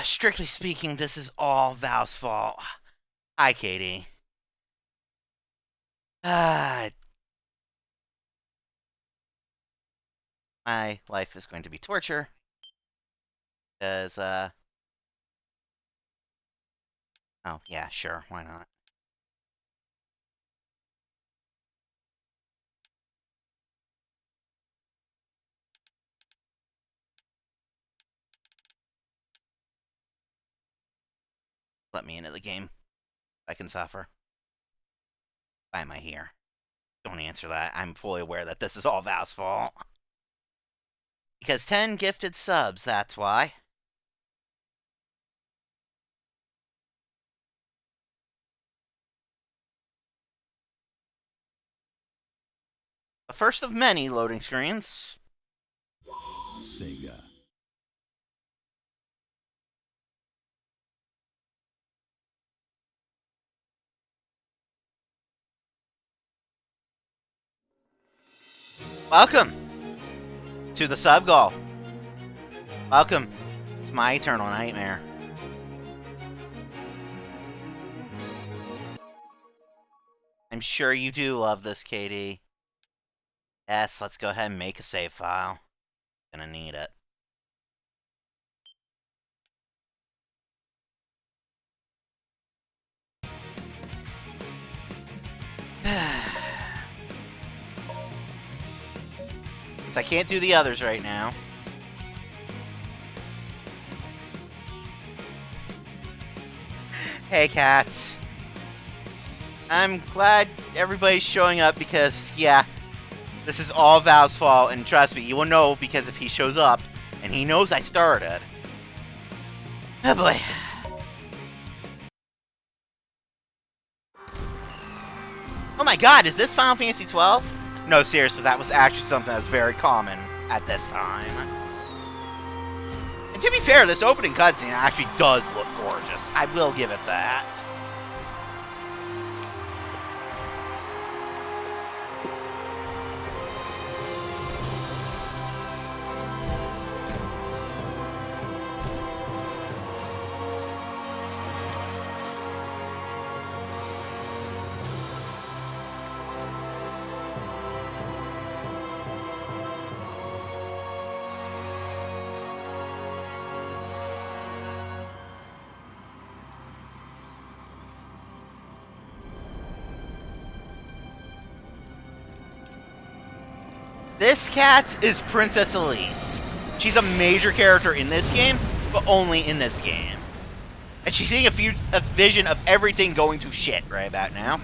Strictly speaking, this is all Val's fault. Hi, Katie. My life is going to be torture. Because, oh, yeah, sure, why not? Let me into the game. I can suffer. Why am I here? Don't answer that. I'm fully aware that this is all Val's fault. Because 10 gifted subs, that's why. The first of many loading screens. Sega. Welcome to the sub goal. Welcome to my eternal nightmare. I'm sure you do love this, Katie. Yes, let's go ahead and make a save file. Gonna need it. Since I can't do the others right now. Hey, cats. I'm glad everybody's showing up because, yeah, this is all Val's fault, and trust me, you will know because if he shows up, and he knows I started. Oh boy. Oh my god, is this Final Fantasy 12? No, seriously, that was actually something that was very common at this time. And to be fair, this opening cutscene actually does look gorgeous. I will give it that. This cat is Princess Elise. She's a major character in this game, but only in this game. And she's seeing a vision of everything going to shit right about now.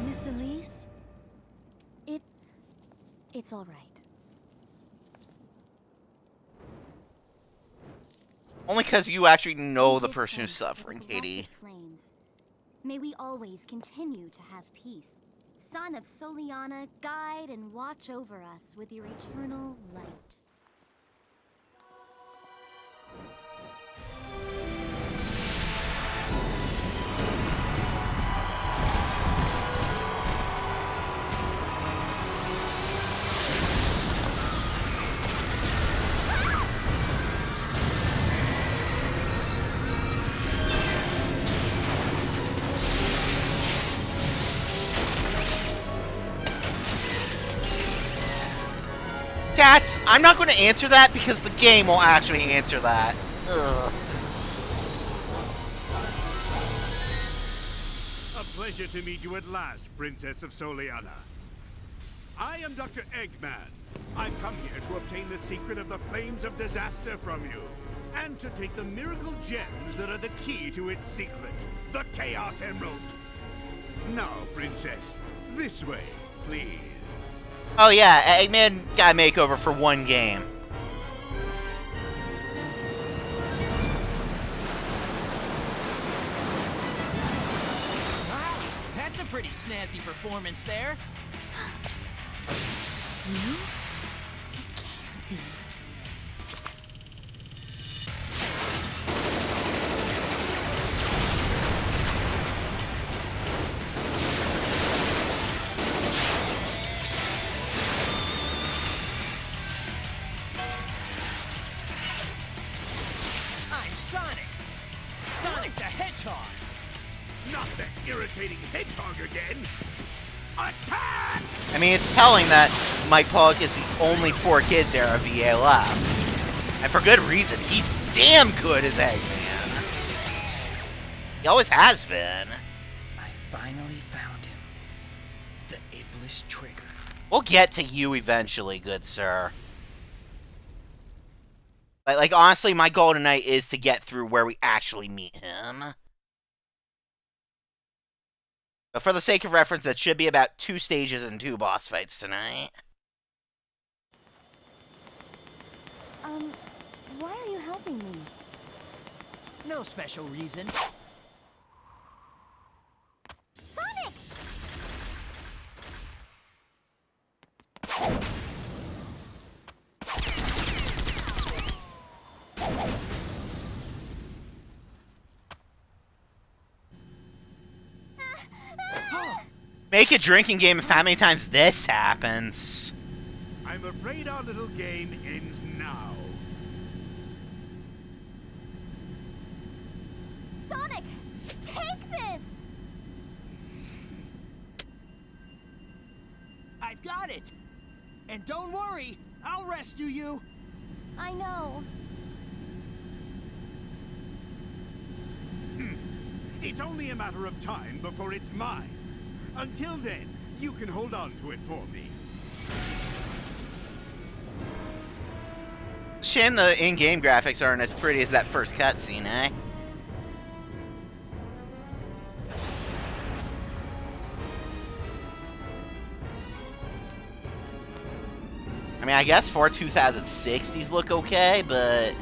Miss Elise? It's all right. Only because you actually know the Give person who's thanks for suffering, the Katie. blessed flames. May we always continue to have peace. Son of Soliana, guide and watch over us with your eternal light. Cats, I'm not going to answer that because the game will actually answer that. Ugh. A pleasure to meet you at last, Princess of Soliana. I am Dr. Eggman. I've come here to obtain the secret of the flames of disaster from you, and to take the miracle gems that are the key to its secret, the Chaos Emerald. Now, Princess, this way, please. Oh yeah, Eggman got a makeover for one game. Wow, that's a pretty snazzy performance there. You? It can't be. Sonic the Hedgehog! Not the irritating Hedgehog again! Attack! I mean, it's telling that Mike Pollock is the only 4Kids era VA left. And for good reason. He's damn good as Eggman. He always has been. I finally found him. The Iblis Trigger. We'll get to you eventually, good sir. Like honestly, my goal tonight is to get through where we actually meet him. But for the sake of reference, that should be about 2 stages and 2 boss fights tonight. Why are you helping me? No special reason. Sonic! Make a drinking game of how many times this happens. I'm afraid our little game ends now. Sonic! Take this! I've got it! And don't worry, I'll rescue you! I know. It's only a matter of time before it's mine. Until then, you can hold on to it for me. Shame the in-game graphics aren't as pretty as that first cutscene, eh? I mean, I guess for 2006 these look okay, but...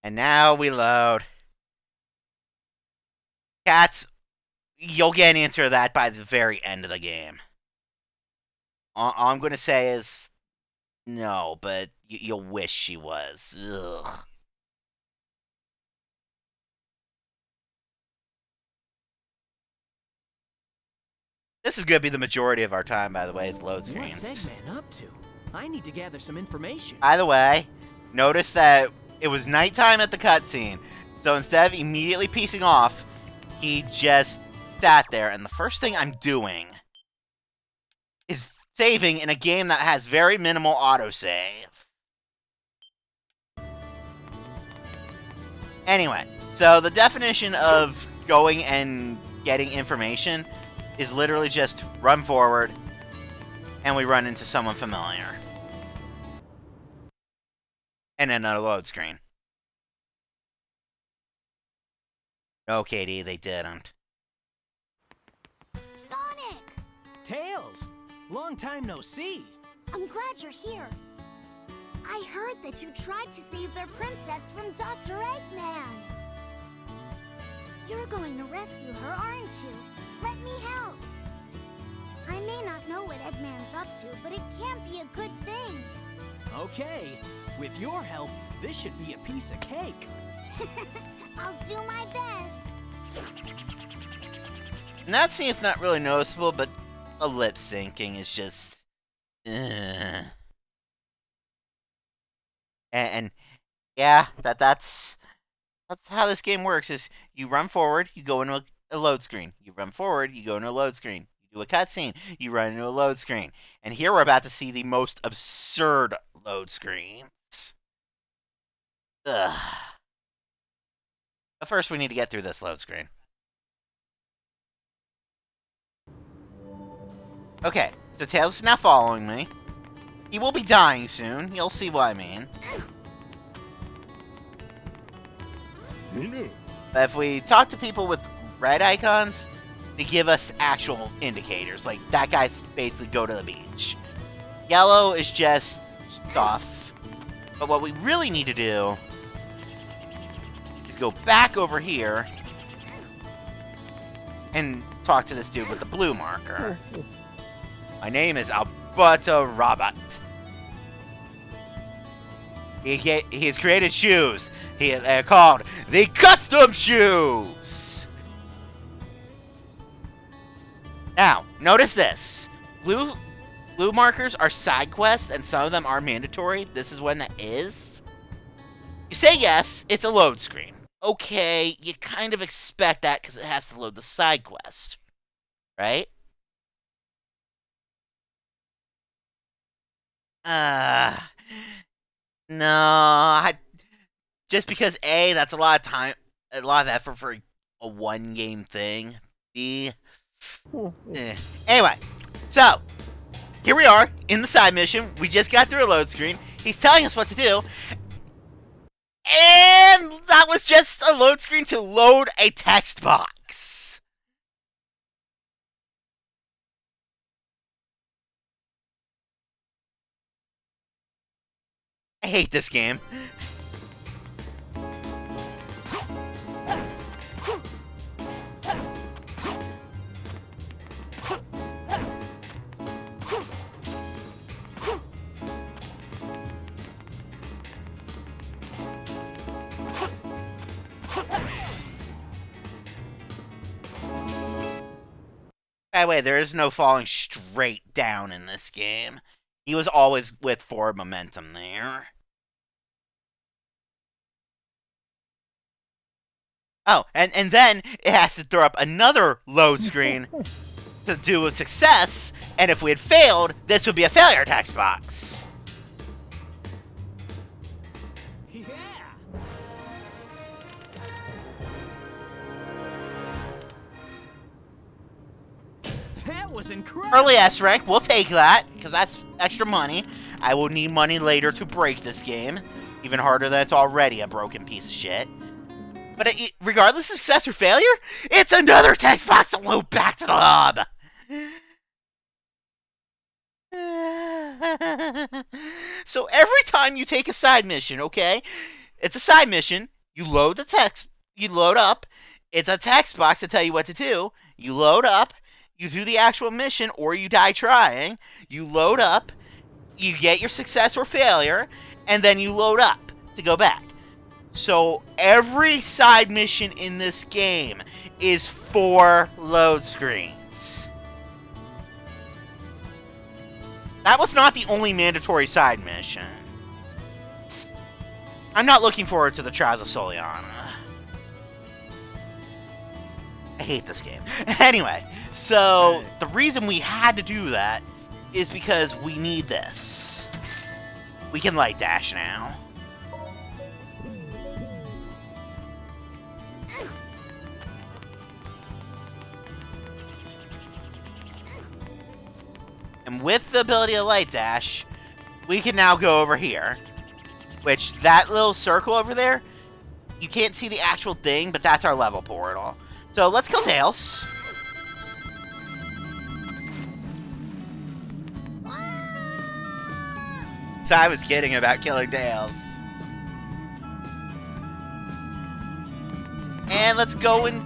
And now we load. Cats, you'll get an answer to that by the very end of the game. All I'm going to say is no, but you'll wish she was. Ugh. This is going to be the majority of our time, by the way, is load screens. What's Eggman up to? I need to gather some information. By the way, notice that it was nighttime at the cutscene, so instead of immediately piecing off, he just sat there, and the first thing I'm doing is saving in a game that has very minimal autosave. Anyway, so the definition of going and getting information is literally just run forward, and we run into someone familiar. And then a load screen. No, Katie, they didn't. Sonic! Tails! Long time no see. I'm glad you're here. I heard that you tried to save their princess from Dr. Eggman. You're going to rescue her, aren't you? Let me help. I may not know what Eggman's up to, but it can't be a good thing. Okay, with your help, this should be a piece of cake. I'll do my best. In that scene, it's not really noticeable, but the lip syncing is just... And yeah, that's how this game works, is you run forward, you go into a load screen. You run forward, you go into a load screen. You do a cutscene, you run into a load screen. And here we're about to see the most absurd load screens. Ugh. But first we need to get through this load screen. Okay, so Tails is now following me. He will be dying soon. You'll see what I mean. But if we talk to people with red icons, they give us actual indicators. Like, that guy's basically go to the beach. Yellow is just stuff. But what we really need to do is go back over here and talk to this dude with the blue marker. My name is Alberto Robert. He has created shoes. They're called the Custom Shoes. Now, notice this. Blue markers are side quests, and some of them are mandatory. This is when that is. You say yes, it's a load screen. Okay, you kind of expect that because it has to load the side quest, right? No, just because A, that's a lot of time, a lot of effort for a one game thing. B, Anyway, so here we are in the side mission. We just got through a load screen. He's telling us what to do, and that was just a load screen to load a text box. I hate this game. By the way, there is no falling straight down in this game. He was always with forward momentum there. Oh, and then it has to throw up another load screen to do a success, and if we had failed, this would be a failure text box. That was incredible. Early S rank, we'll take that, because that's extra money. I will need money later to break this game. Even harder than it's already a broken piece of shit. But regardless of success or failure, it's another text box to load back to the hub. So every time you take a side mission, okay? It's a side mission. You load the text. You load up. It's a text box to tell you what to do. You load up. You do the actual mission, or you die trying. You load up. You get your success or failure, and then you load up to go back. So every side mission in this game is 4 load screens. That was not the only mandatory side mission. I'm not looking forward to the Trials of Soliana. I hate this game. Anyway, so the reason we had to do that is because we need this. We can light dash now. And with the ability to light dash, we can now go over here. Which, that little circle over there, you can't see the actual thing, but that's our level portal. So let's kill Tails. So I was kidding about killing Tails. And let's go and...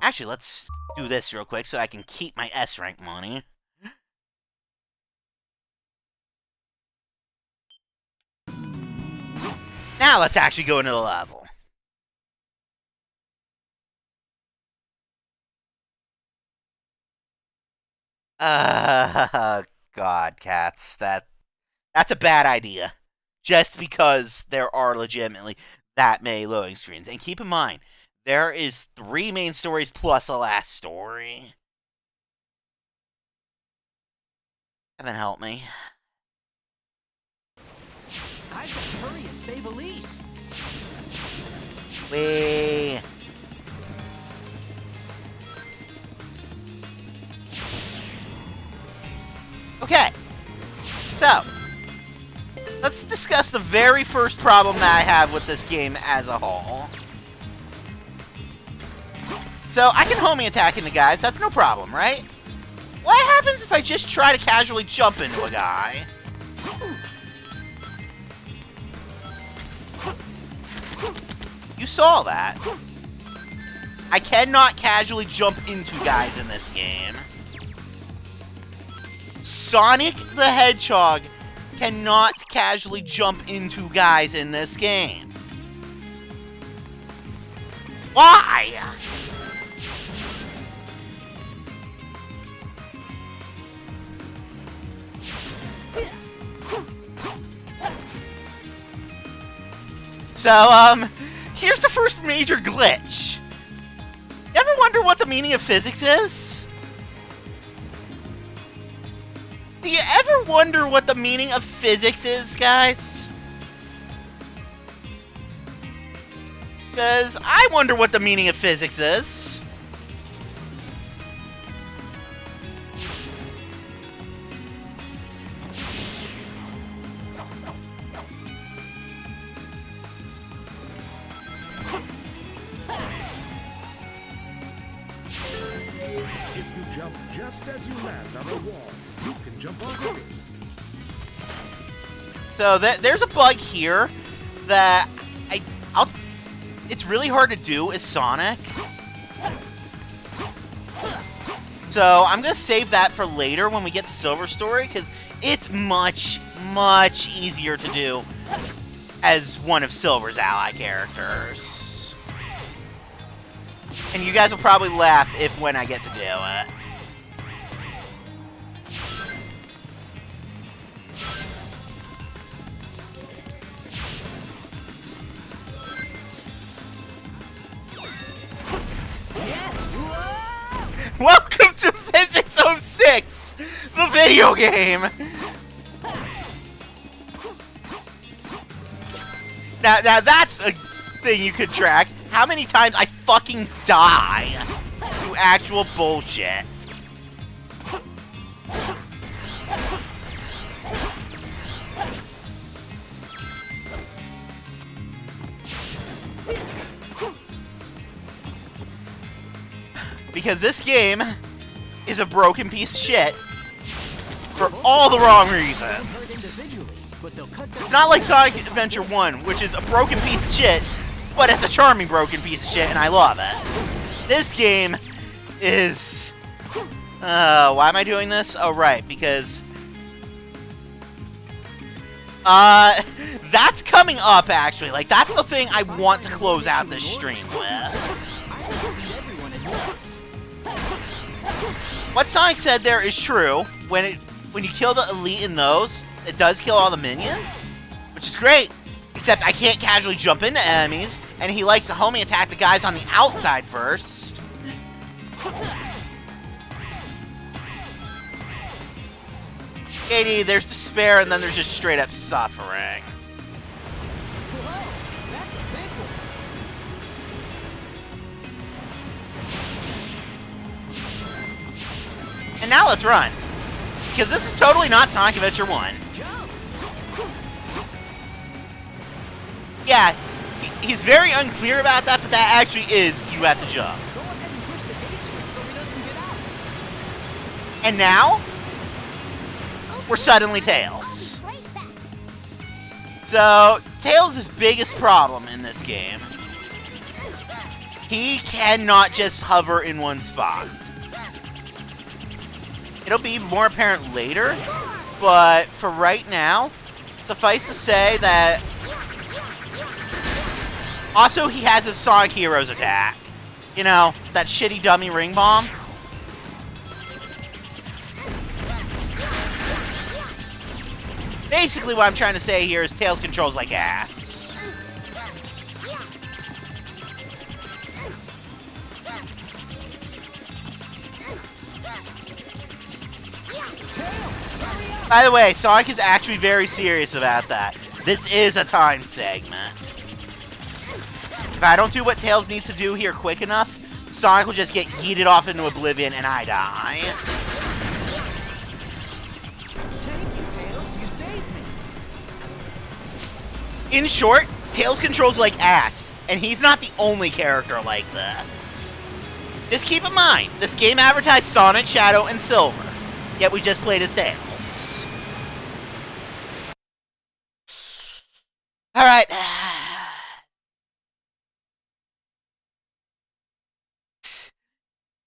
Actually, let's do this real quick so I can keep my S rank money. Now let's actually go into the level. God, cats. That's a bad idea. Just because there are legitimately that many loading screens. And keep in mind, there is 3 main stories plus a last story. Heaven help me. I've got to hurry and save Elise. Wee. Okay. So, let's discuss the very first problem that I have with this game as a whole. So, I can homing attack into guys, that's no problem, right? What happens if I just try to casually jump into a guy? You saw that. I cannot casually jump into guys in this game. Sonic the Hedgehog cannot casually jump into guys in this game. Why? So, here's the first major glitch. You ever wonder what the meaning of physics is? Do you ever wonder what the meaning of physics is, guys? Because I wonder what the meaning of physics is. If you jump just as you land on a wall, you can jump off it. So there's a bug here that it's really hard to do as Sonic. So I'm gonna save that for later when we get to Silver Story, because it's much, much easier to do as one of Silver's ally characters. And you guys will probably laugh when I get to do it. Welcome to Physics 06, the video game! Now that's a thing you could track. How many times I fucking die to actual bullshit. Because this game is a broken piece of shit for all the wrong reasons. It's not like Sonic Adventure 1, which is a broken piece of shit, but it's a charming broken piece of shit, and I love it. This game is... why am I doing this? Oh, right, because... that's coming up, actually. Like, that's the thing I want to close out this stream with. What Sonic said there is true. When you kill the elite in those, it does kill all the minions, which is great. Except I can't casually jump into enemies, and he likes to homie attack the guys on the outside first. Katie, there's despair, and then there's just straight up suffering. And now let's run. Because this is totally not Sonic Adventure 1. Yeah, he's very unclear about that, but that actually is, you have to jump. Go ahead and push the gate switch so he doesn't get out. And now, we're suddenly Tails. So, Tails' biggest problem in this game, he cannot just hover in one spot. It'll be more apparent later, but for right now, suffice to say that... Also, he has his Sonic Heroes attack. You know, that shitty dummy ring bomb. Basically, what I'm trying to say here is Tails controls like ass. By the way, Sonic is actually very serious about that. This is a time segment. If I don't do what Tails needs to do here quick enough, Sonic will just get yeeted off into oblivion and I die. Thank you, Tails. You saved me. In short, Tails controls like ass, and he's not the only character like this. Just keep in mind, this game advertised Sonic, Shadow, and Silver, yet we just played as Tails. Alright.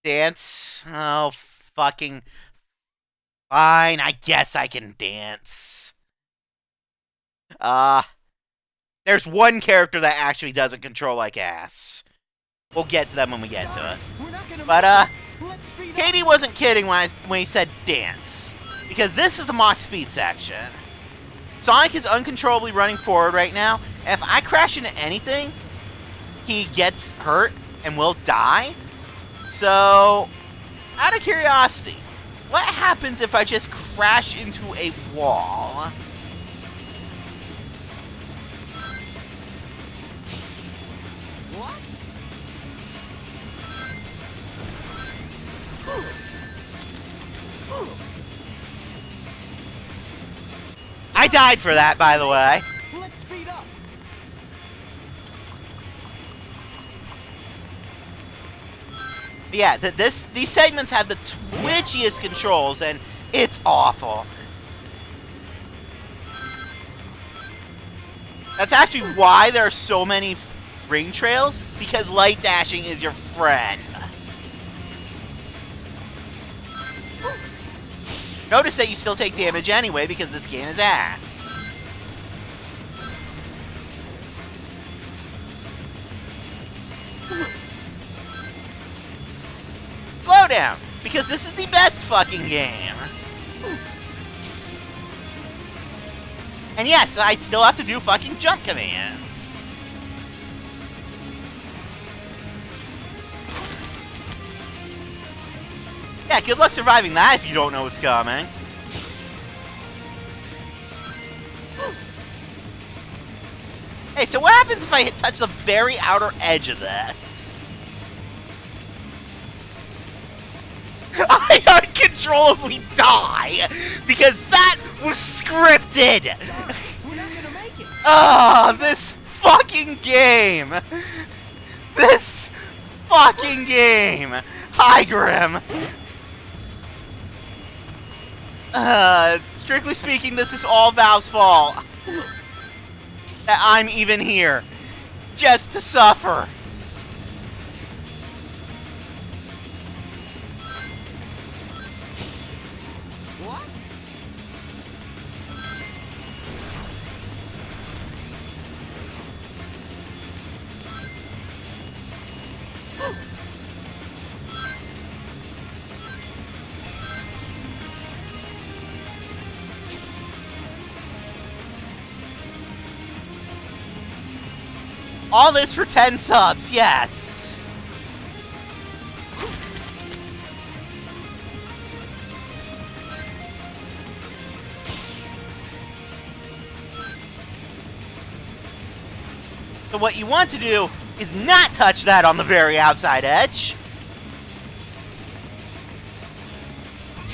Dance? Oh, fucking... Fine, I guess I can dance. There's one character that actually doesn't control like ass. We'll get to them when we get to it. But, Katie wasn't kidding when he said dance. Because this is the Mach Speed section. Sonic is uncontrollably running forward right now, If I crash into anything, he gets hurt and will die. So, out of curiosity, what happens if I just crash into a wall? What? I died for that, by the way. Let's speed up. But yeah, these segments have the twitchiest controls, and it's awful. That's actually why there are so many ring trails, because light dashing is your friend. Notice that you still take damage anyway, because this game is ass. Slow down, because this is the best fucking game. And yes, I still have to do fucking jump commands. Yeah, good luck surviving that if you don't know what's coming. Hey, so what happens if I touch the very outer edge of this? I uncontrollably die! Because that was scripted! We're not gonna make it. Ah, this fucking game! This fucking game! Hi, Grim! Strictly speaking, this is all Valve's fault. That I'm even here. Just to suffer. What? All this for 10 subs, yes. So what you want to do is not touch that on the very outside edge.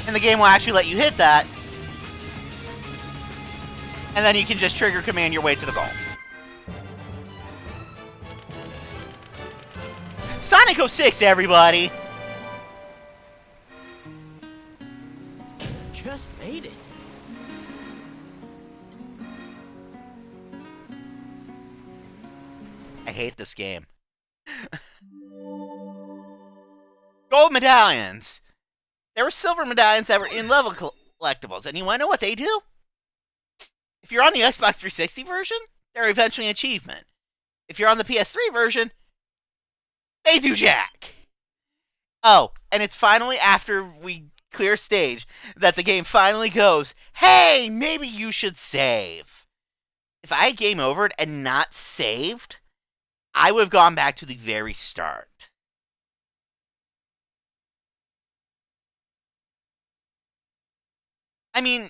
And the game will actually let you hit that. And then you can just trigger command your way to the goal. Sonic 06, everybody! Just made it. I hate this game. Gold medallions! There were silver medallions that were in-level collectibles, and you want to know what they do? If you're on the Xbox 360 version, they're eventually an achievement. If you're on the PS3 version, they do jack! Oh, and it's finally after we clear stage that the game finally goes, hey, maybe you should save. If I had game overed and not saved, I would have gone back to the very start. I mean,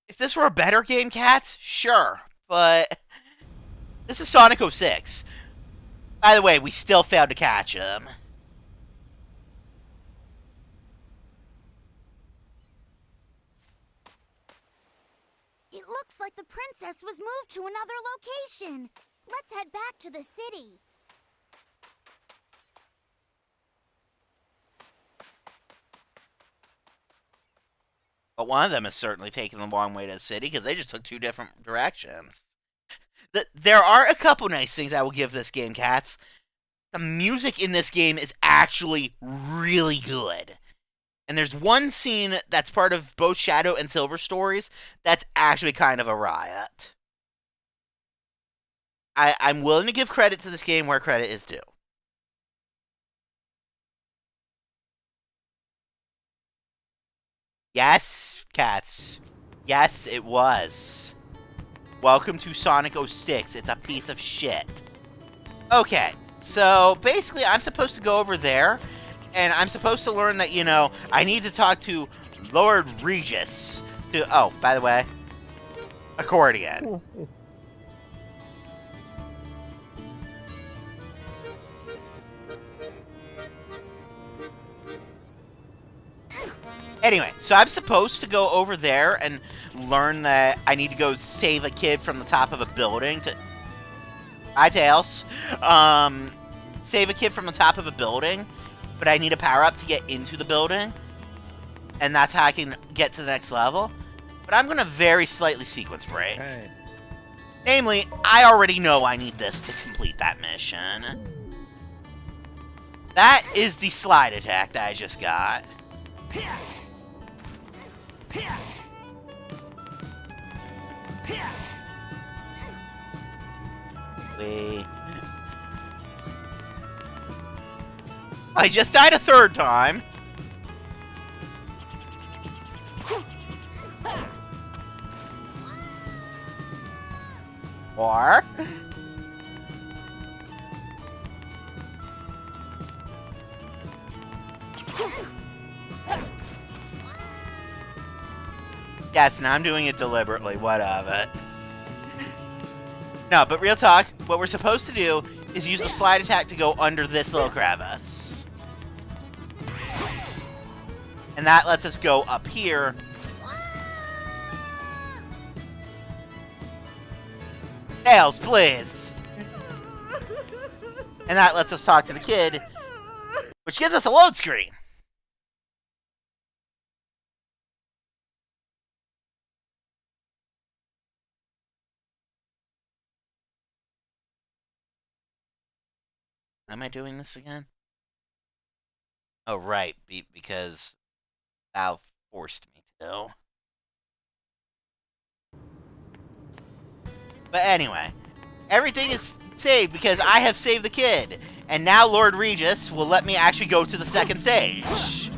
if this were a better game, Cats, sure, but this is Sonic 06. By the way, we still failed to catch him. It looks like the princess was moved to another location. Let's head back to the city. But one of them is certainly taking the long way to the city because they just took two different directions. There are a couple nice things I will give this game, Cats. The music in this game is actually really good. And there's one scene that's part of both Shadow and Silver stories that's actually kind of a riot. I'm willing to give credit to this game where credit is due. Yes, Cats. Yes, it was. Welcome to Sonic 06. It's a piece of shit. Okay, so basically I'm supposed to go over there, and I'm supposed to learn that, you know, I need to talk to Lord Regis to... Oh, by the way, accordion. Anyway, so I'm supposed to go over there and learn that I need to go save a kid from the top of a building to... Hi, Tails. Save a kid from the top of a building, but I need a power-up to get into the building, and that's how I can get to the next level. But I'm going to very slightly sequence break. Hey. Namely, I already know I need this to complete that mission. That is the slide attack that I just got. Wait. I just died a third time. Or... Yes, now I'm doing it deliberately. What of it? No, but real talk, what we're supposed to do is use the slide attack to go under this little crevice. And that lets us go up here. Tails, please! And that lets us talk to the kid, which gives us a load screen. Am I doing this again? Oh, right, because Al forced me to. But anyway, everything is saved because I have saved the kid. And now Lord Regis will let me actually go to the second stage.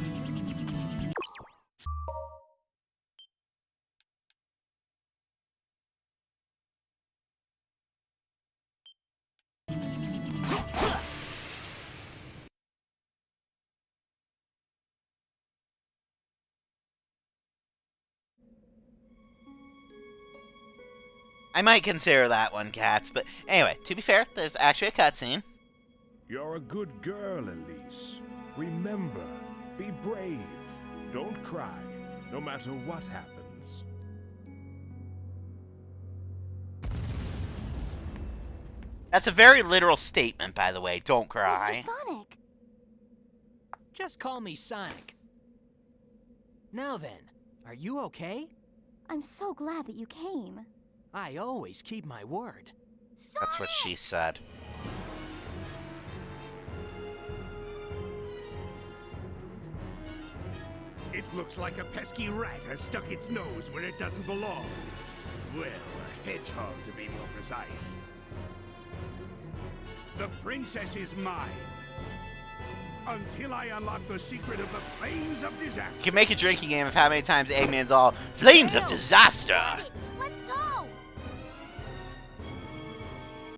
I might consider that one, Cats, but anyway, to be fair, there's actually a cutscene. You're a good girl, Elise. Remember, be brave. Don't cry, no matter what happens. That's a very literal statement, by the way. Don't cry. Mr. Sonic! Just call me Sonic. Now then, are you okay? I'm so glad that you came. I always keep my word. Sonic! That's what she said. It looks like a pesky rat has stuck its nose where it doesn't belong. Well, a hedgehog to be more precise. The princess is mine. Until I unlock the secret of the flames of disaster. You can make a drinking game of how many times Eggman's all flames of disaster. Sonic, let's go!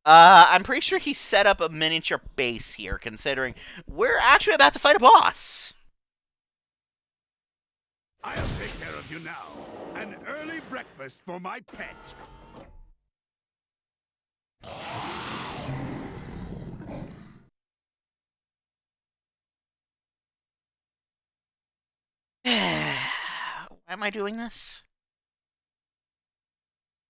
I'm pretty sure he set up a miniature base here, considering we're actually about to fight a boss. I'll take care of you now. An early breakfast for my pet. Why am I doing this?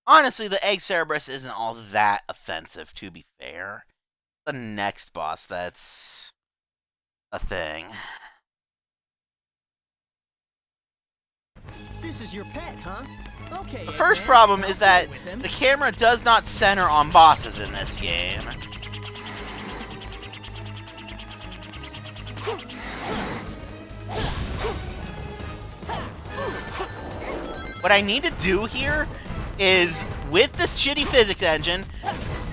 Honestly, the Egg Cerberus isn't all that offensive, to be fair. The next boss that's a thing. This is your pet, huh? Okay. The first Eggman, problem is I'll that go with him. the camera does not center on bosses in this game. What I need to do here is, with this shitty physics engine,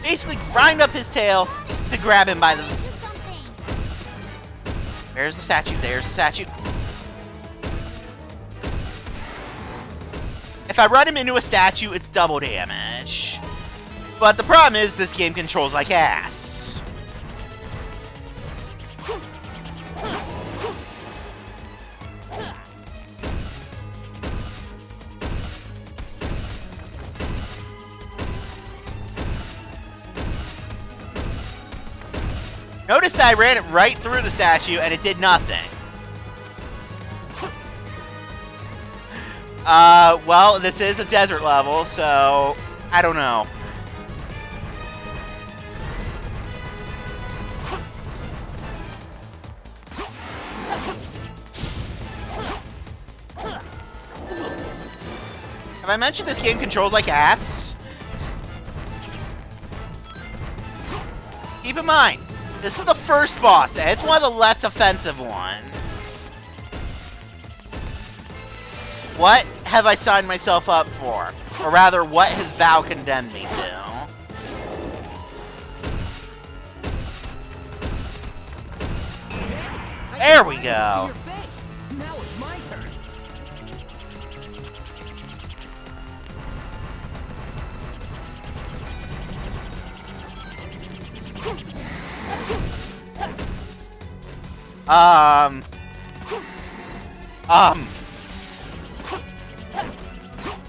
basically grind up his tail to grab him by the... Do something! There's the statue, there's the statue. If if I run him into a statue, it's double damage. But the problem is, this game controls like ass. Notice that I ran it right through the statue and it did nothing. Well, this is a desert level, so I don't know. Have I mentioned this game controls like ass? Keep in mind, this is the first boss, and it's one of the less offensive ones. What have I signed myself up for? Or rather, what has Val condemned me to? There we go. Now it's my turn.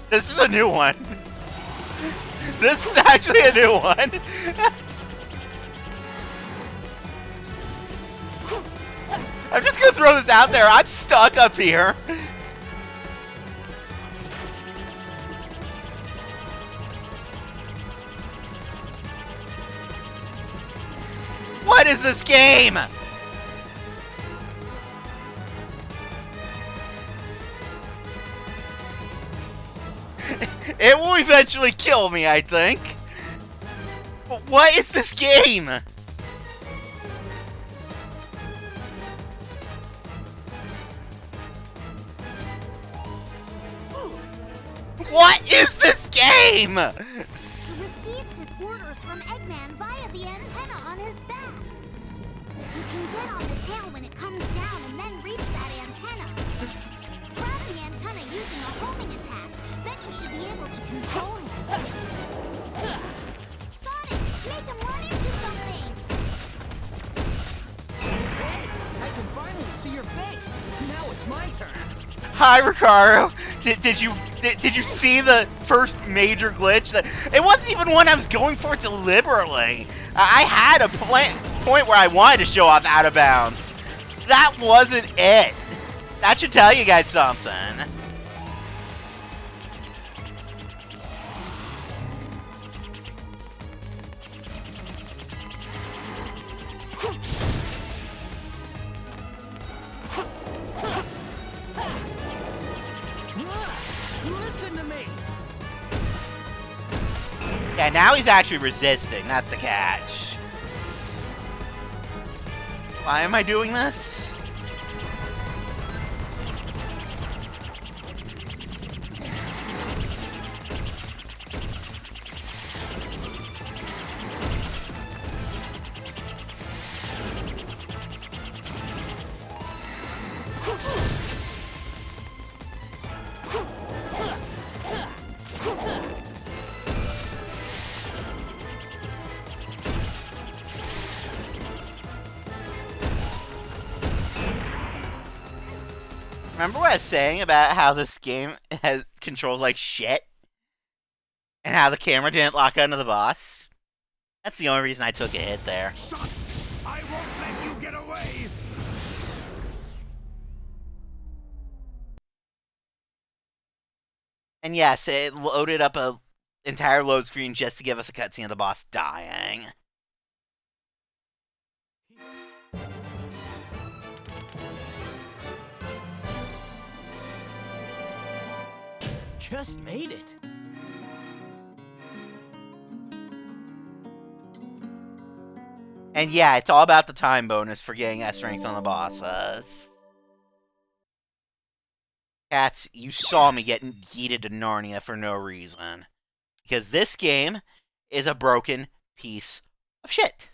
This is a new one. This is actually a new one. I'm just gonna throw this out there. I'm stuck up here. What is this game? It will eventually kill me, I think. But what is this game? What is this game? He receives his orders from Eggman via the antenna on his back. You can get on the tail when it comes down and then reach that antenna. Grab the antenna using a homing attack, then you should be able to control him. Sonic, make him run into something! Hey, I can finally see your face. Now it's my turn. Hi, Ricardo. Did you see the first major glitch? It wasn't even one I was going for deliberately. I had a point where I wanted to show off out of bounds. That wasn't it. That should tell you guys something. Listen to me. Yeah, now he's actually resisting. That's the catch. Why am I doing this? Remember what I was saying about how this game has controls like shit? And how the camera didn't lock onto the boss? That's the only reason I took a hit there. Son, I won't let you get away! And yes, it loaded up a entire load screen just to give us a cutscene of the boss dying. Just made it. And yeah, it's all about the time bonus for getting S ranks on the bosses. Cats, you saw me getting yeeted to Narnia for no reason. Because this game is a broken piece of shit.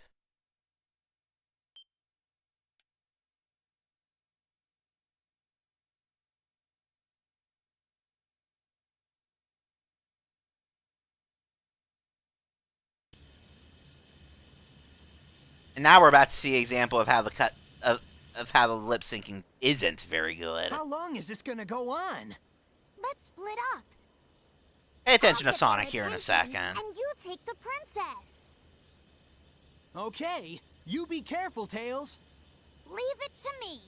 And now we're about to see an example of how the of how the lip syncing isn't very good. How long is this gonna go on? Let's split up. Pay attention I'll to get their Sonic here in a attention, second. And you take the princess. Okay, you be careful, Tails. Leave it to me.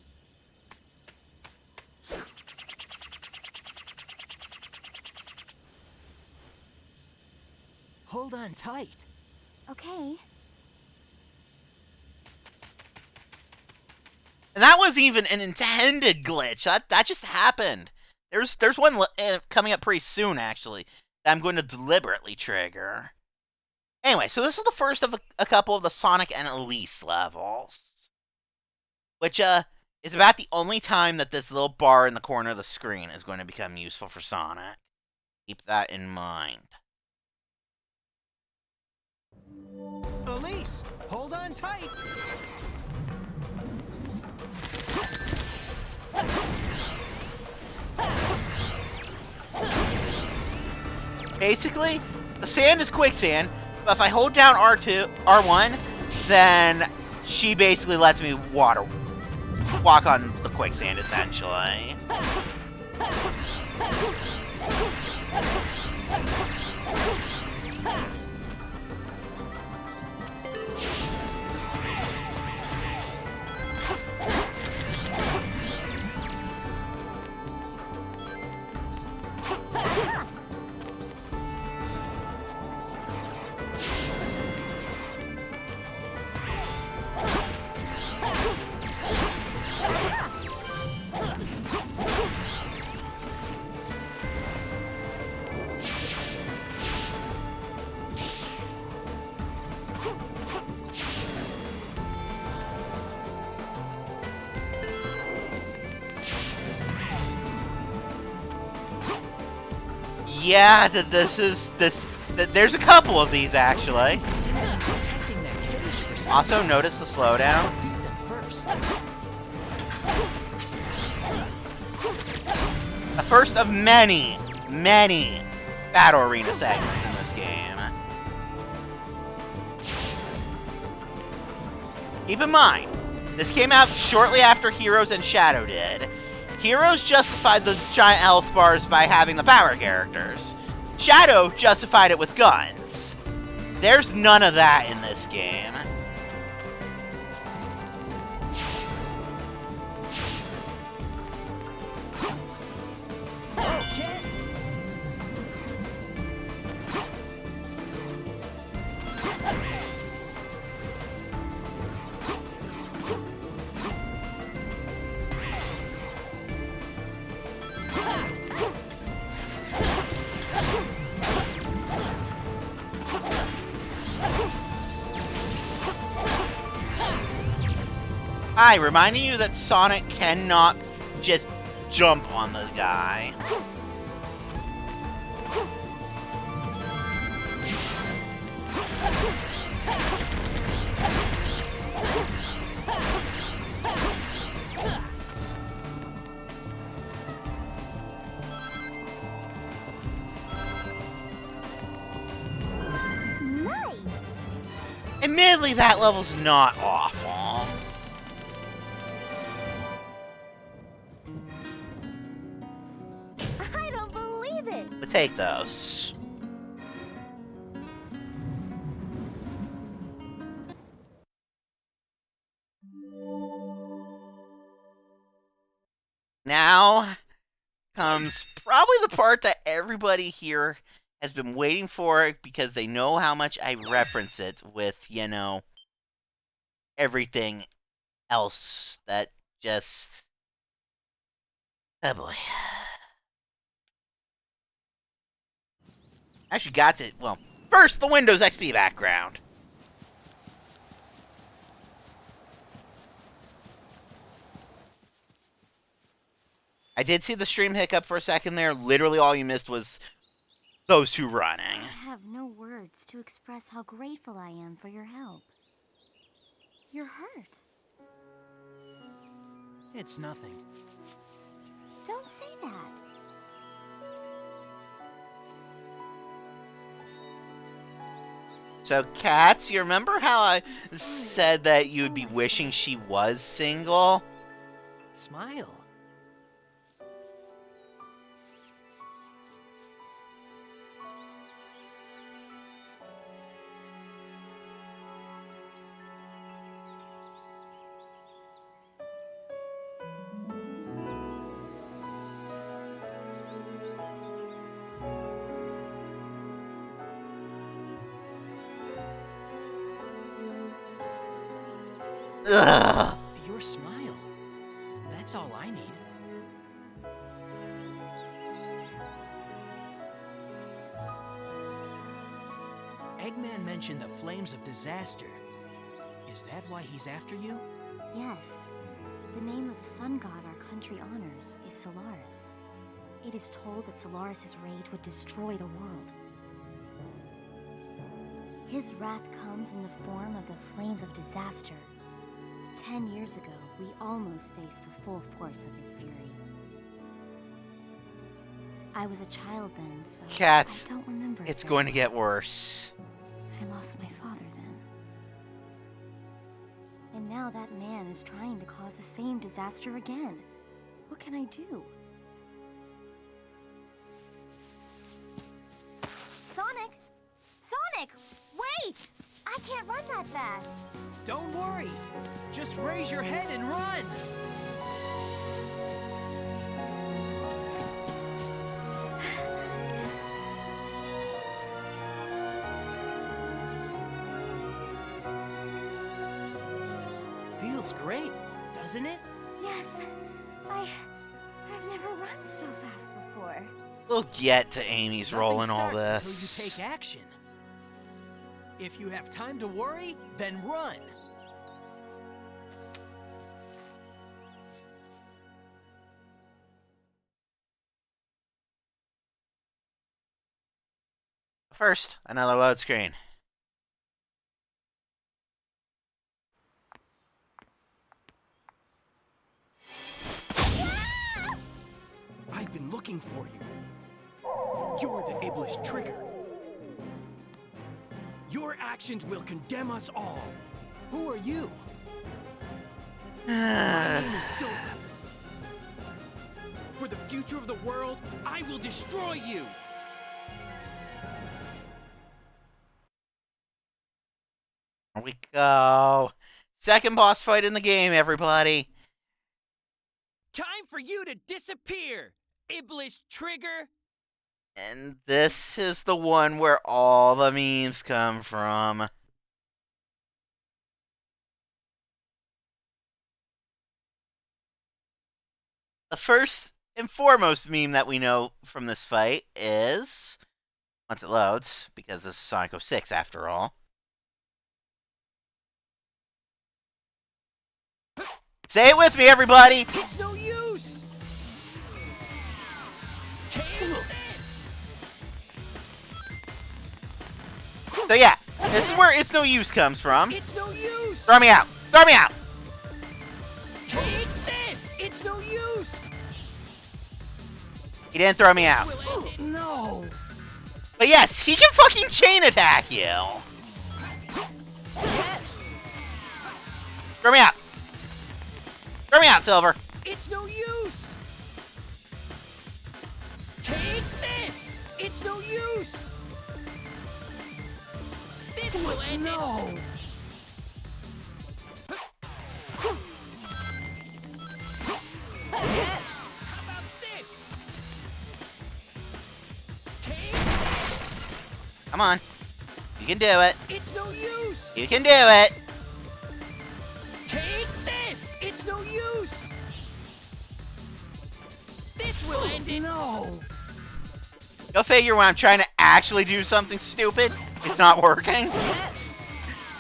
Hold on tight. Okay. And that was even an intended glitch. That just happened. There's one coming up pretty soon, actually, that I'm going to deliberately trigger. Anyway, so this is the first of a couple of the Sonic and Elise levels. Which, is about the only time that this little bar in the corner of the screen is going to become useful for Sonic. Keep that in mind. Elise, hold on tight. Basically, the sand is quicksand, but if I hold down R1, then she basically lets me walk on the quicksand, essentially. Yeah, there's a couple of these, actually. Protecting that cage for some Also, notice the slowdown. Defeat them first. The first of many, many Battle Arena segments in this game. Keep in mind, this came out shortly after Heroes and Shadow did. Heroes justified the giant health bars by having the power characters. Shadow justified it with guns. There's none of that in this game. Okay. Hi, reminding you that Sonic cannot just jump on the guy. Nice. Admittedly, that level's not awful. I don't believe it. But take those. Now comes probably the part that everybody here has been waiting for because they know how much I reference it with, you know, everything else that just... Oh boy. Actually got it. Well, first, the Windows XP background. I did see the stream hiccup for a second there. Literally all you missed was those two running. I have no words to express how grateful I am for your help. You're hurt. It's nothing. Don't say that. So, Cats, you remember how I said that you would be wishing she was single? Smile. Ugh. Your smile. That's all I need. Eggman mentioned the flames of disaster. Is that why he's after you? Yes. The name of the sun god our country honors is Solaris. It is told that Solaris's rage would destroy the world. His wrath comes in the form of the flames of disaster. 10 years ago, we almost faced the full force of his fury. I was a child then, so Cats, I don't remember. it's it going to very get worse. well. I lost my father then. And now that man is trying to cause the same disaster again. What can I do? Sonic! Sonic! Wait! I can't run that fast. Don't worry. Just raise your head and run. Feels great, doesn't it? Yes. I've never run so fast before. We'll get to Amy's role in Nothing all starts this. until you take action. If you have time to worry, then run. First, another load screen. I've been looking for you. You're the ableist trigger. Your actions will condemn us all. Who are you? My name is Silver. For the future of the world, I will destroy you. Here we go. Second boss fight in the game, everybody. Time for you to disappear, ableist trigger. And this is the one where all the memes come from. The first and foremost meme that we know from this fight is, once it loads, because this is Sonic 06 after all. Say it with me, everybody! It's no use. Take this. So yeah, this is where it's no use comes from. It's no use. Throw me out! Throw me out! Take this. It's no use. He didn't throw me out. Will end it. No. But yes, he can fucking chain attack you! Yes. Throw me out! Throw me out, Silver! It's no use. Take this. It's no use. This will end it. No. Yes. How about this? Take this. Come on. You can do it. It's no use. You can do it. Take this. It's no use. This will end it. No. Go figure when I'm trying to actually do something stupid, it's not working. Yes.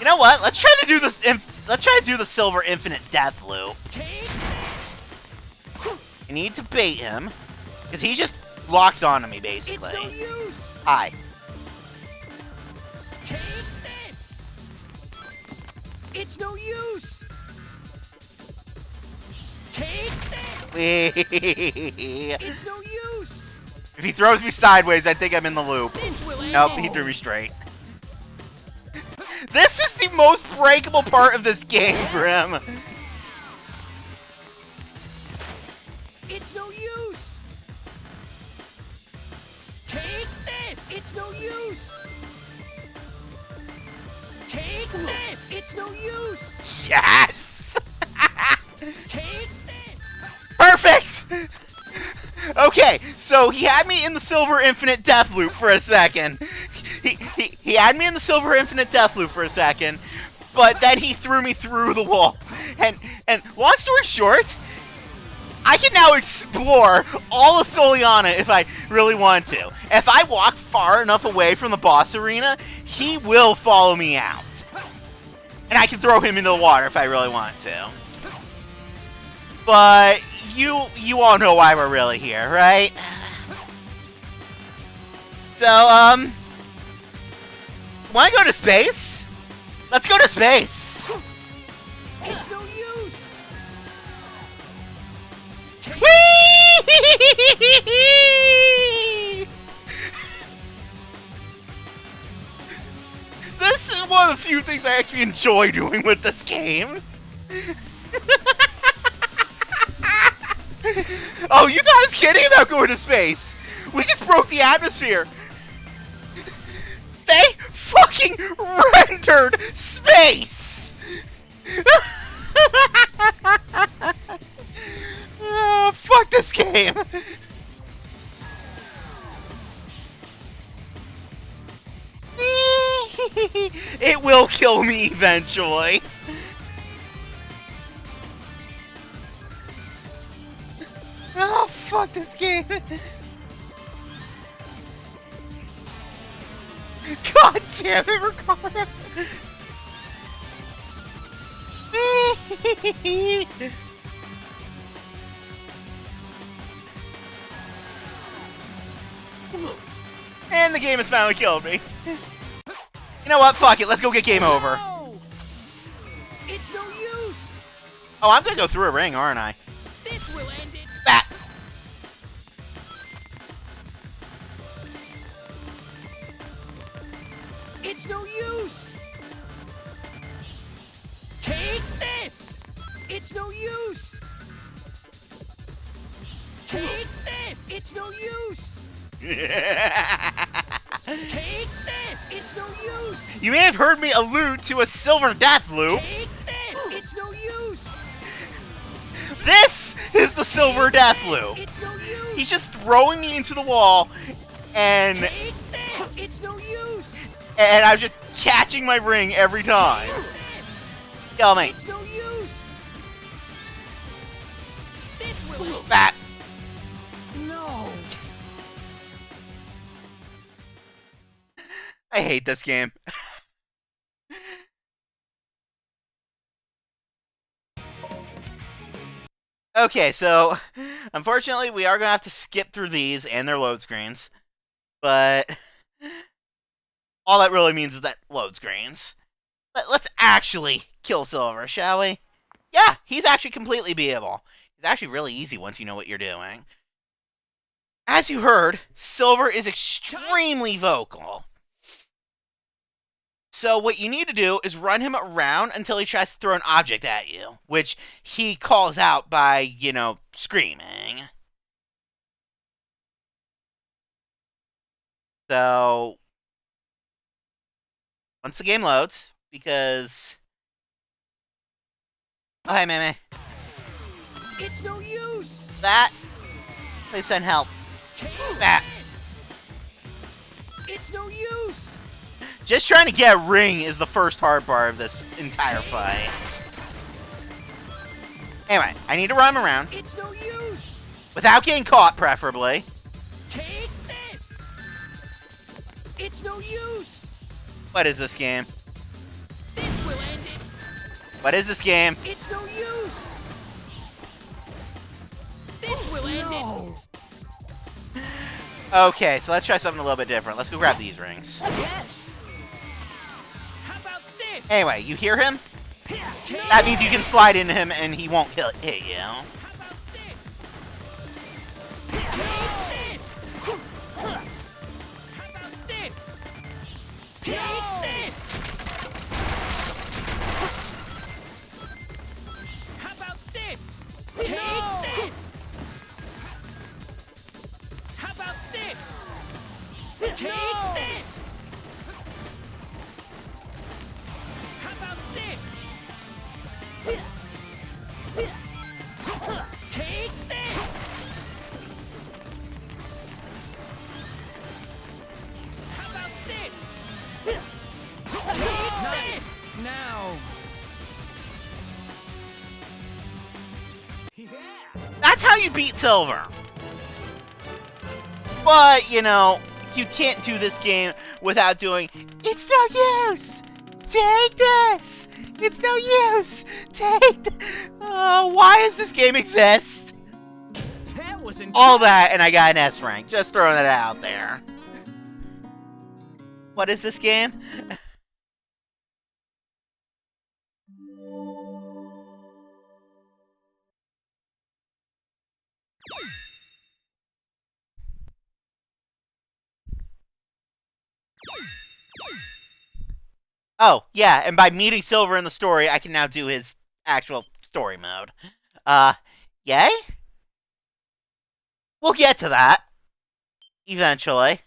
You know what? Let's try to do this. Let's try to do the Silver Infinite Death loop. Take this. I need to bait him, because he just locks onto me It's basically. no use. Hi. Take this. It's no use. Take this. It's no use. If he throws me sideways, I think I'm in the loop. This will end Nope, it. he threw me straight. This is the most breakable part of this game, Grim. It's no use! Take this! It's no use! Take this! It's no use! Yes! Take this! Perfect! Okay, so he had me in the Silver Infinite Death Loop for a second. He had me in the Silver Infinite Death Loop for a second, but then he threw me through the wall. And long story short, I can now explore all of Soliana if I really want to. If I walk far enough away from the boss arena, he will follow me out. And I can throw him into the water if I really want to. But you all know why we're really here, right? So, wanna go to space? Let's go to space! It's no use! Whee! This is one of the few things I actually enjoy doing with this game. Oh, you thought I was kidding about going to space? We just broke the atmosphere. They fucking rendered space! Oh, fuck this game! It will kill me eventually. Oh, fuck this game. God damn it, Ricardo. And the game has finally killed me. You know what? Fuck it. Let's go get game over. No! It's no use! Oh, I'm gonna go through a ring, aren't I? This will end it! Bat. It's no use! Take this! It's no use! Take this! It's no use! Take this! It's no use! You may have heard me allude to a Silver Death Loop. Take this! It's no use! This is the Silver Death Loop. It's no use! He's just throwing me into the wall, and Take this! It's no use! I'm just catching my ring every time. Kill me. It's no use! This will end. Bat. No! I hate this game. Okay, so unfortunately we are going to have to skip through these and their load screens. But all that really means is that load screens. Let's actually kill Silver, shall we? Yeah, he's actually completely beatable. He's actually really easy once you know what you're doing. As you heard, Silver is extremely vocal. So what you need to do is run him around until he tries to throw an object at you, which he calls out by, you know, screaming. So once the game loads, because... Oh, hey, Meme. It's no use! That. Please send help. Take That. It's no use! Just trying to get a ring is the first hard part of this entire fight. Anyway, I need to run him around. It's no use! Without getting caught, preferably. Take this! It's no use! What is this game? This will end it! What is this game? It's no use! This will end it! Okay, so let's try something a little bit different. Let's go grab these rings. Yes! How about this? Anyway, you hear him? Take That means you can slide into him and he won't hit you. How about this? Take this! How about this? Take this! Take this! How about this? Take this! How about this? Take this! Now. Yeah. That's how you beat Silver. But, you know, you can't do this game without doing, it's no use! Take this! It's no use! Take why does this game exist? That wasn't All that, and I got an S rank. Just throwing it out there. What is this game? Oh, yeah, and by meeting Silver in the story, I can now do his actual story mode. Yay? We'll get to that. Eventually.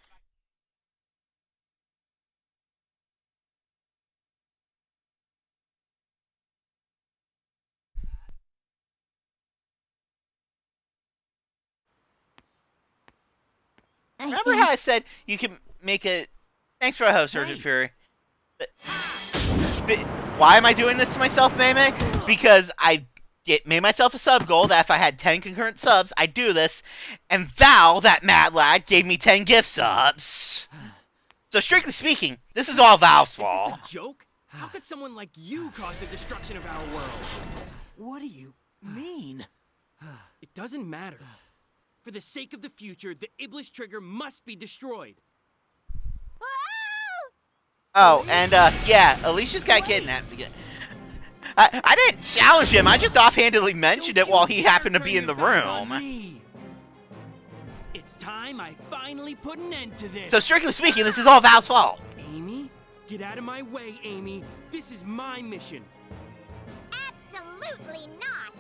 Remember how I said you can make a... Thanks for a host, Surgeon Fury. But why am I doing this to myself, Mei? Because I made myself a sub goal that if I had 10 concurrent subs, I'd do this. And Val, that mad lad, gave me 10 gift subs. So strictly speaking, this is all Val's fault. Is this a joke? How could someone like you cause the destruction of our world? What do you mean? It doesn't matter. For the sake of the future, the Iblis Trigger must be destroyed. Oh, and yeah, Alicia's got kidnapped again. I didn't challenge him, I just offhandedly mentioned it while he happened to be in the room. It's time I finally put an end to this. So strictly speaking, this is all Val's fault. Amy? Get out of my way, Amy. This is my mission. Absolutely not!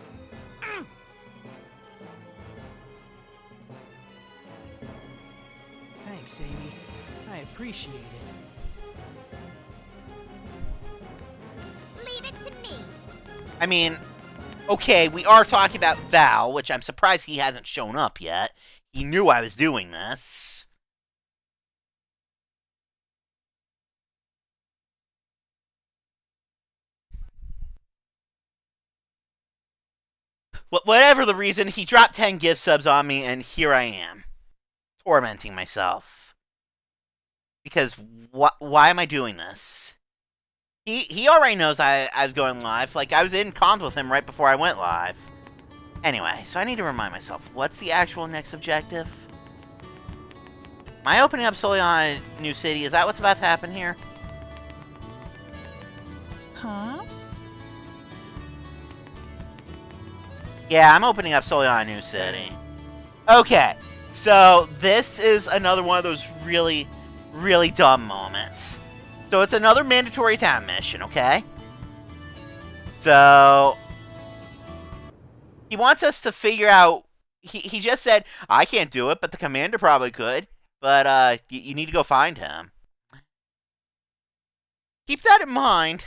Thanks, Amy. I appreciate it. Leave it to me. I mean, okay, we are talking about Val, which I'm surprised he hasn't shown up yet. He knew I was doing this. Whatever the reason, he dropped 10 gift subs on me, and here I am. Tormenting myself. Because, why am I doing this? He already knows I was going live. Like, I was in comms with him right before I went live. Anyway, so I need to remind myself, what's the actual next objective? Am I opening up solely on a new city? Is that what's about to happen here? Huh? Yeah, I'm opening up solely on a new city. Okay, so this is another one of those really, really dumb moments. So it's another mandatory town mission, okay? So he wants us to figure out... He just said, I can't do it, but the commander probably could. But you need to go find him. Keep that in mind.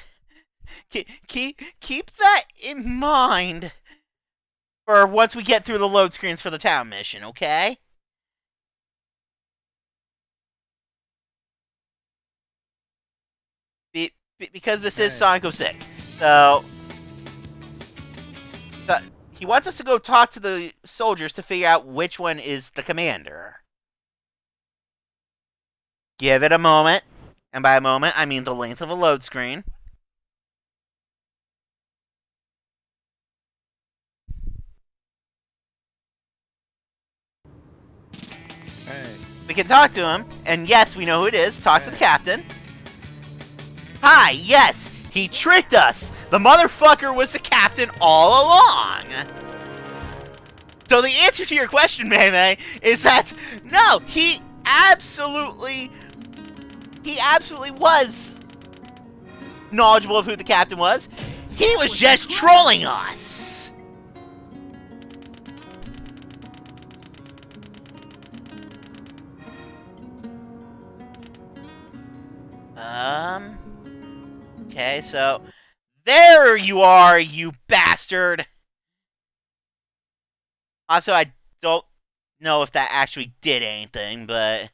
Keep that in mind for once we get through the load screens for the town mission, okay? Because this is Sonic 06. So he wants us to go talk to the soldiers to figure out which one is the commander. Give it a moment. And by a moment, I mean the length of a load screen. We can talk to him, and yes, we know who it is. Talk to the captain. Hi, yes, he tricked us. The motherfucker was the captain all along. So the answer to your question, Mei, is that no, he absolutely was knowledgeable of who the captain was. He was just trolling us. Okay, so there you are, you bastard. Also, I don't know if that actually did anything, but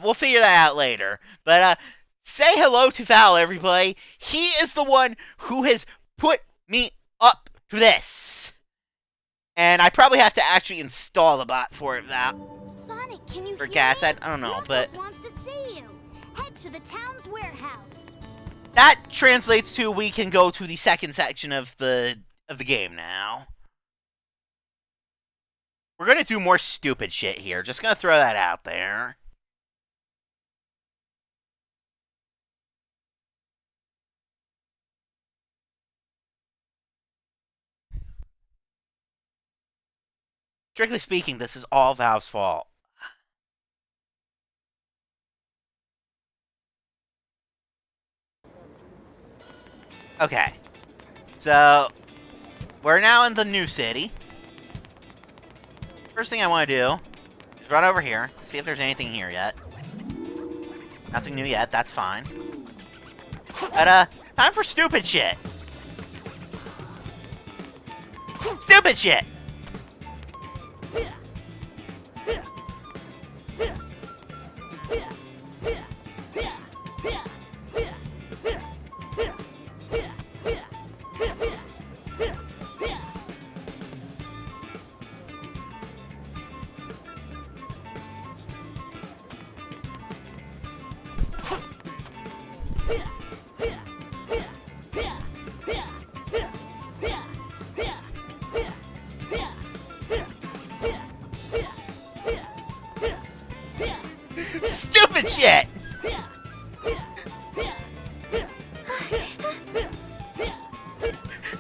we'll figure that out later. But say hello to Val, everybody. He is the one who has put me up to this. And I probably have to actually install the bot for it, Val. Sonic, can you For hear gas, me? I don't know, Knuckles but wants to see you. Head to the town's warehouse. that translates to we can go to the second section of the game now. We're gonna do more stupid shit here. Just gonna throw that out there. Strictly speaking, this is all Valve's fault. Okay. So, we're now in the new city. First thing I want to do is run over here, see if there's anything here yet. Nothing new yet, that's fine. But, time for stupid shit. Stupid shit! Stupid shit!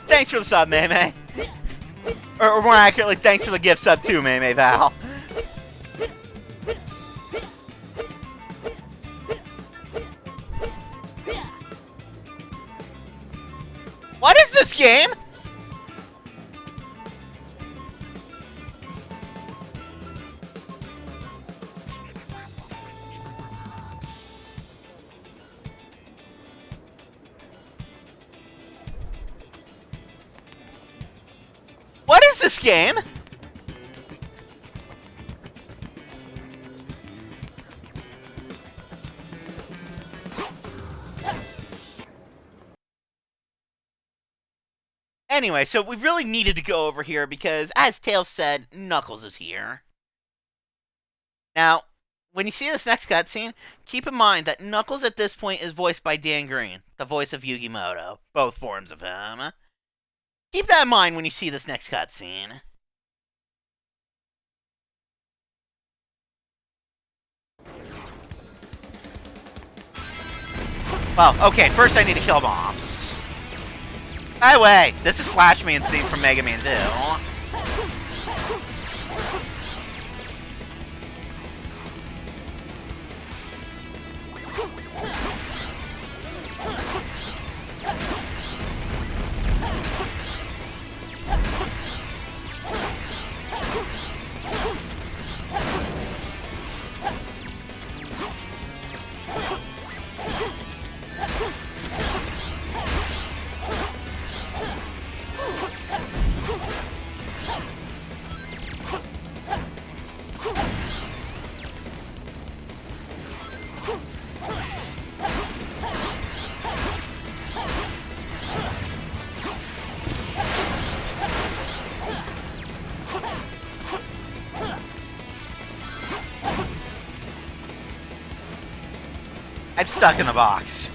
Thanks for the sub, May. Or more accurately, thanks for the gift sub too, May Val. What is this game? What is this game? Anyway, so we really needed to go over here because, as Tails said, Knuckles is here. Now, when you see this next cutscene, keep in mind that Knuckles at this point is voiced by Dan Green, the voice of Yugimoto, both forms of him. Keep that in mind when you see this next cutscene. Well, okay, first I need to kill bombs. By the way, this is Flashman's theme from Mega Man 2. I'm stuck in the box.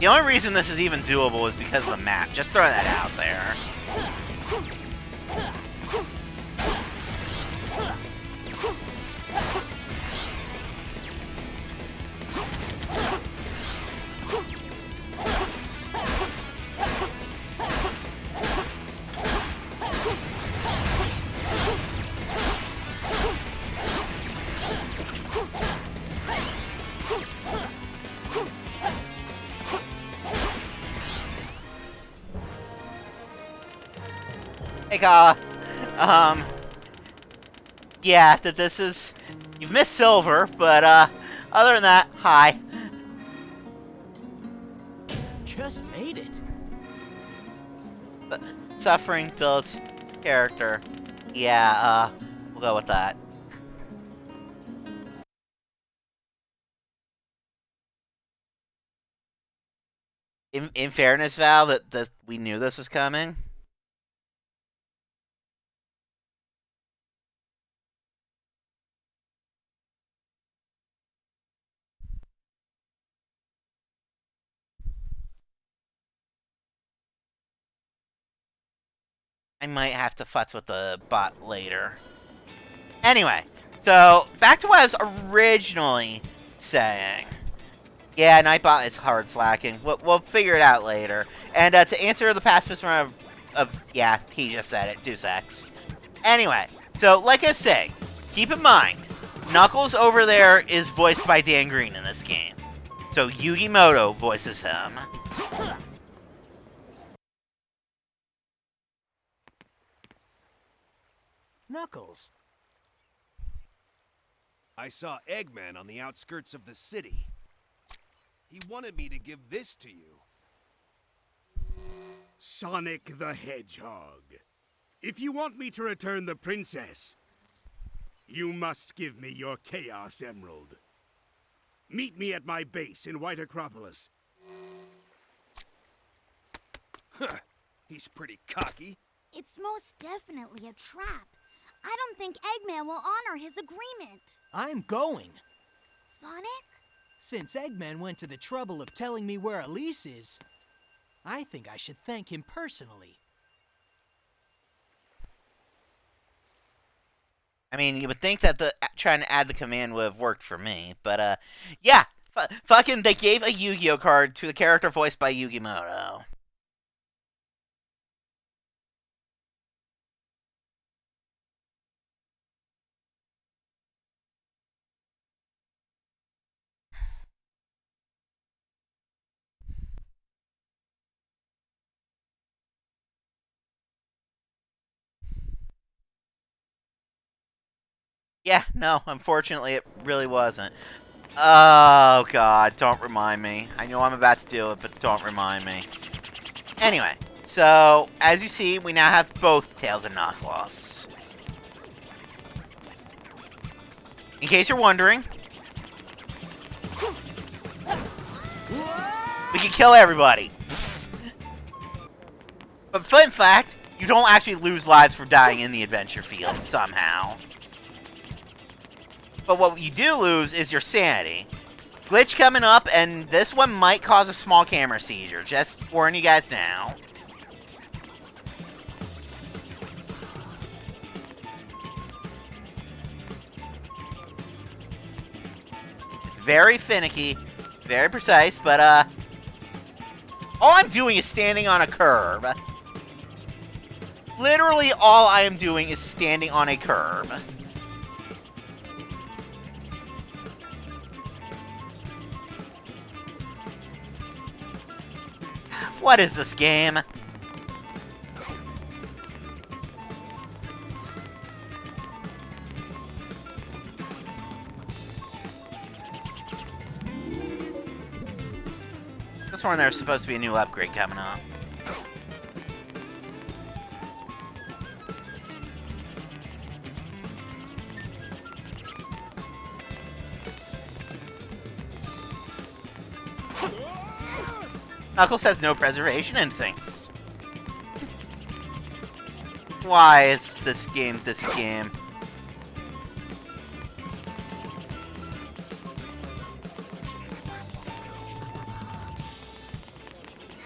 The only reason this is even doable is because of the map. Just throw that out there. Hey, Kala. Yeah, that this is... You've missed Silver, but, other than that, hi. Just made it. Suffering builds character. Yeah, we'll go with that. In fairness, Val, that we knew this was coming. I might have to futz with the bot later. Anyway, so back to what I was originally saying. Yeah, Nightbot is hard slacking. We'll figure it out later. And to answer the pacifist one of yeah, he just said it, Deus Ex. Anyway, so like I say, keep in mind, Knuckles over there is voiced by Dan Green in this game. So Yugi Moto voices him. Knuckles. I saw Eggman on the outskirts of the city. He wanted me to give this to you. Sonic the Hedgehog. If you want me to return the princess, you must give me your Chaos Emerald. Meet me at my base in White Acropolis. Huh. He's pretty cocky. It's most definitely a trap. I don't think Eggman will honor his agreement. I'm going. Sonic? Since Eggman went to the trouble of telling me where Elise is, I think I should thank him personally. I mean, you would think that trying to add the command would have worked for me, but yeah, fucking they gave a Yu-Gi-Oh card to the character voiced by Yugi Moto. Yeah, no, unfortunately it really wasn't. Oh god, don't remind me. I know I'm about to do it, but don't remind me. Anyway, so as you see, we now have both Tails and Knuckles. In case you're wondering, we can kill everybody. But fun fact, you don't actually lose lives for dying in the adventure field somehow. But what you do lose is your sanity. Glitch coming up, and this one might cause a small camera seizure. Just warning you guys now. Very finicky, very precise, but all I'm doing is standing on a curb. Literally all I am doing is standing on a curb. What is this game? This one, there's supposed to be a new upgrade coming up. Knuckles has no preservation instincts. Why is this game this game?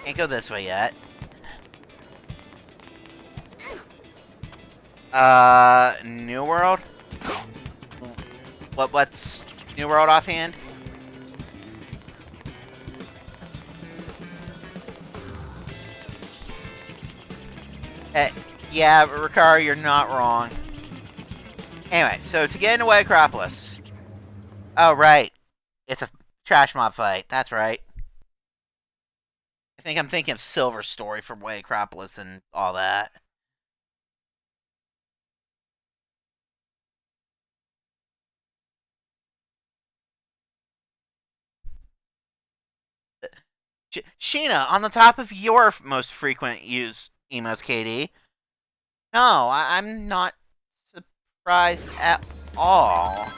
Can't go this way yet. New World? What's New World offhand? Yeah, Ricard, you're not wrong. Anyway, so to get into White Acropolis. Oh, right. It's a trash mob fight. That's right. I think I'm thinking of Silver's story from White Acropolis and all that. Sheena, on the top of your most frequent used emos, Katie. No, I'm not surprised at all.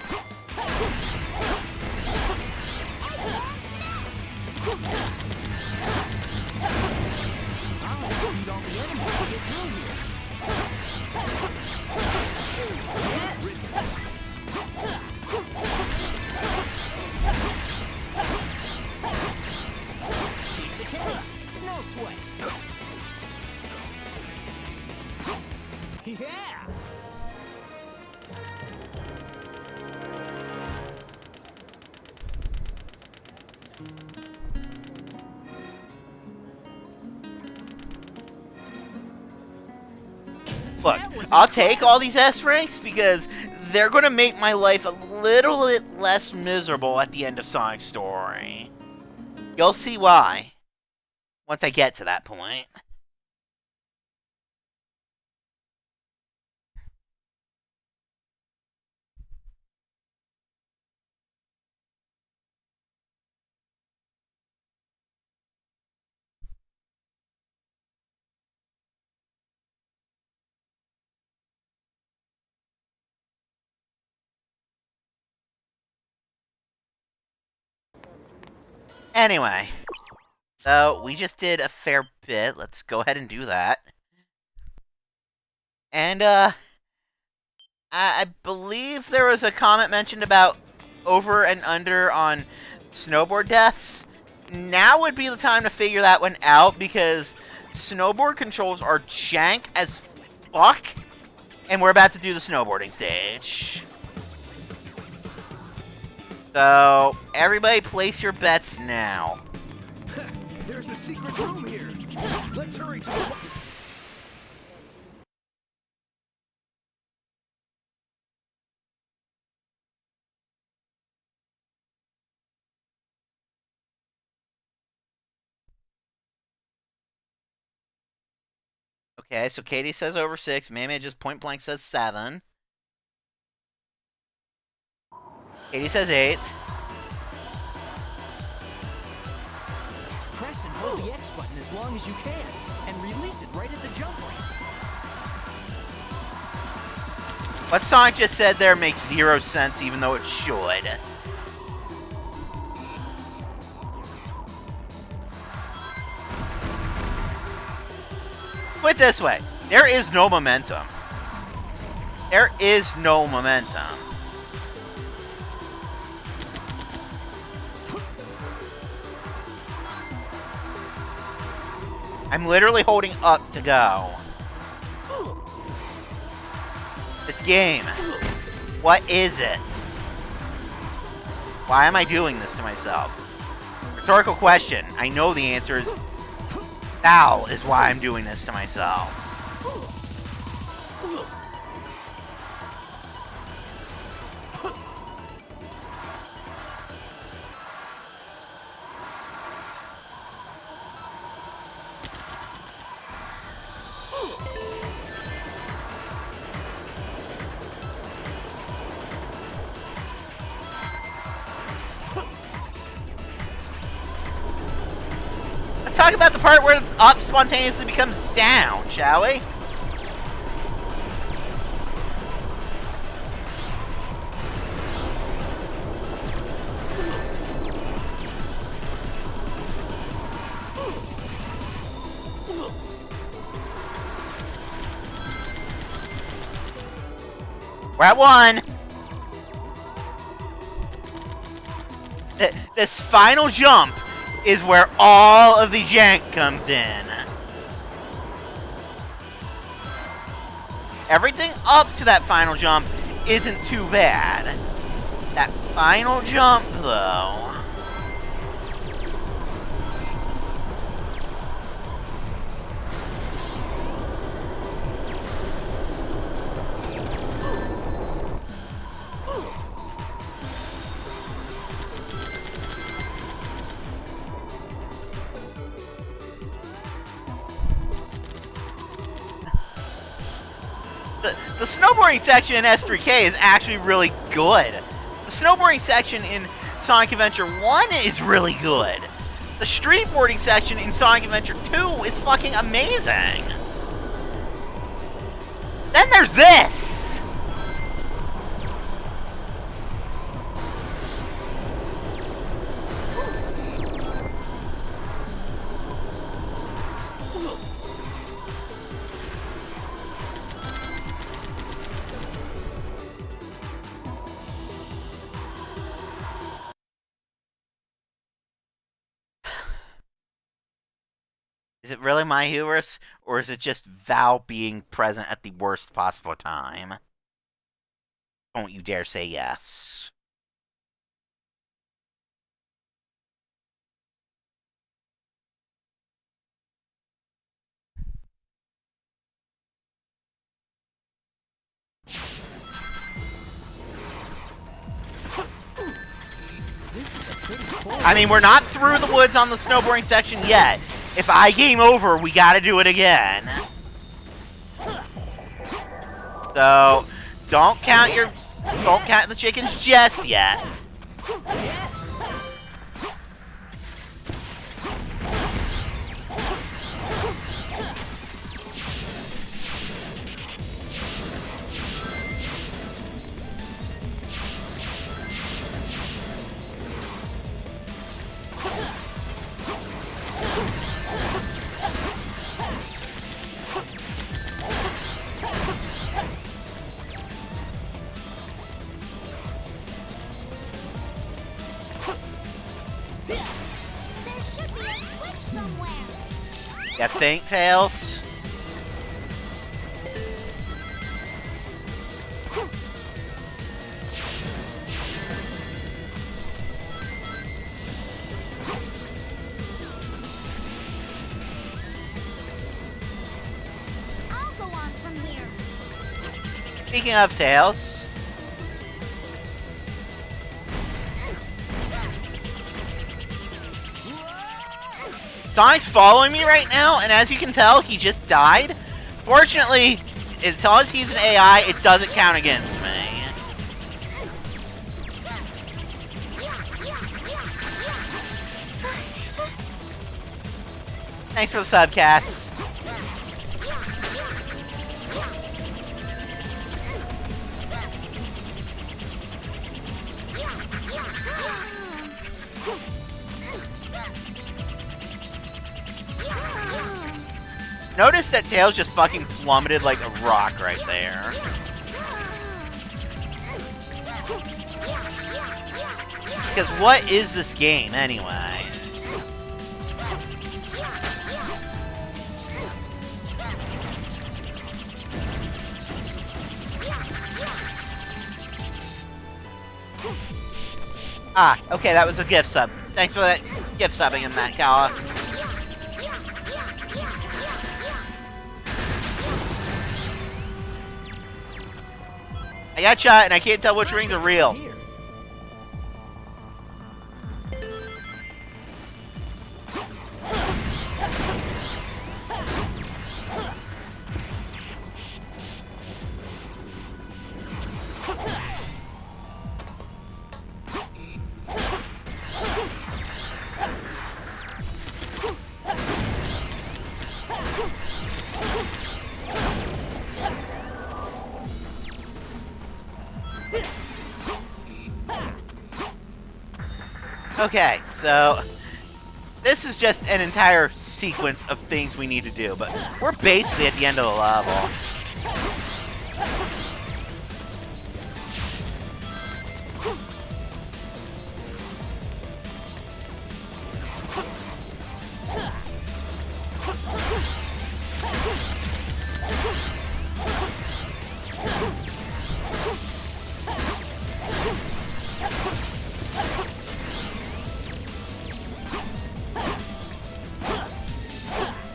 No sweat. Yeah. Look, I'll take all these S ranks because they're going to make my life a little bit less miserable at the end of Sonic's story. You'll see why once I get to that point. Anyway, so we just did a fair bit. Let's go ahead and do that. And, I believe there was a comment mentioned about over and under on snowboard deaths. Now would be the time to figure that one out because snowboard controls are jank as fuck, and we're about to do the snowboarding stage. So, everybody place your bets now. There's a secret room here. Let's hurry to the... Okay, so Katie says over 6. Mame just point blank says 7. Katie says 8. Press and hold the X button as long as you can, and release it right at the jump point. What Sonic just said there makes 0 sense, even though it should. Put it this way, there is no momentum. There is no momentum. I'm literally holding up to go. This game, what is it? Why am I doing this to myself? Rhetorical question. I know the answer is Thou is why I'm doing this to myself. Let's talk about the part where it's up spontaneously becomes down, shall we? We're at 1. This final jump is where all of the jank comes in. Everything up to that final jump isn't too bad. That final jump, though... The snowboarding section in S3K is actually really good. The snowboarding section in Sonic Adventure 1 is really good. The streetboarding section in Sonic Adventure 2 is fucking amazing. Then there's this! Is it really my hubris, or is it just Val being present at the worst possible time? Don't you dare say yes. I mean, we're not through the woods on the snowboarding section yet. If I game over, we gotta do it again. So, don't count the chickens just yet. Yes. There should be a switch somewhere. You think, Tails? I'll go on from here. Speaking of Tails, Sonic's following me right now, and as you can tell, he just died. Fortunately, as long as he's an AI, it doesn't count against me. Thanks for the sub, cats. Notice that Tails just fucking plummeted like a rock right there. Because what is this game, anyway? Ah, okay, that was a gift sub. Thanks for that gift subbing in that, Kala. I got shot, and I can't tell which rings are real. Okay, so this is just an entire sequence of things we need to do, but we're basically at the end of the level.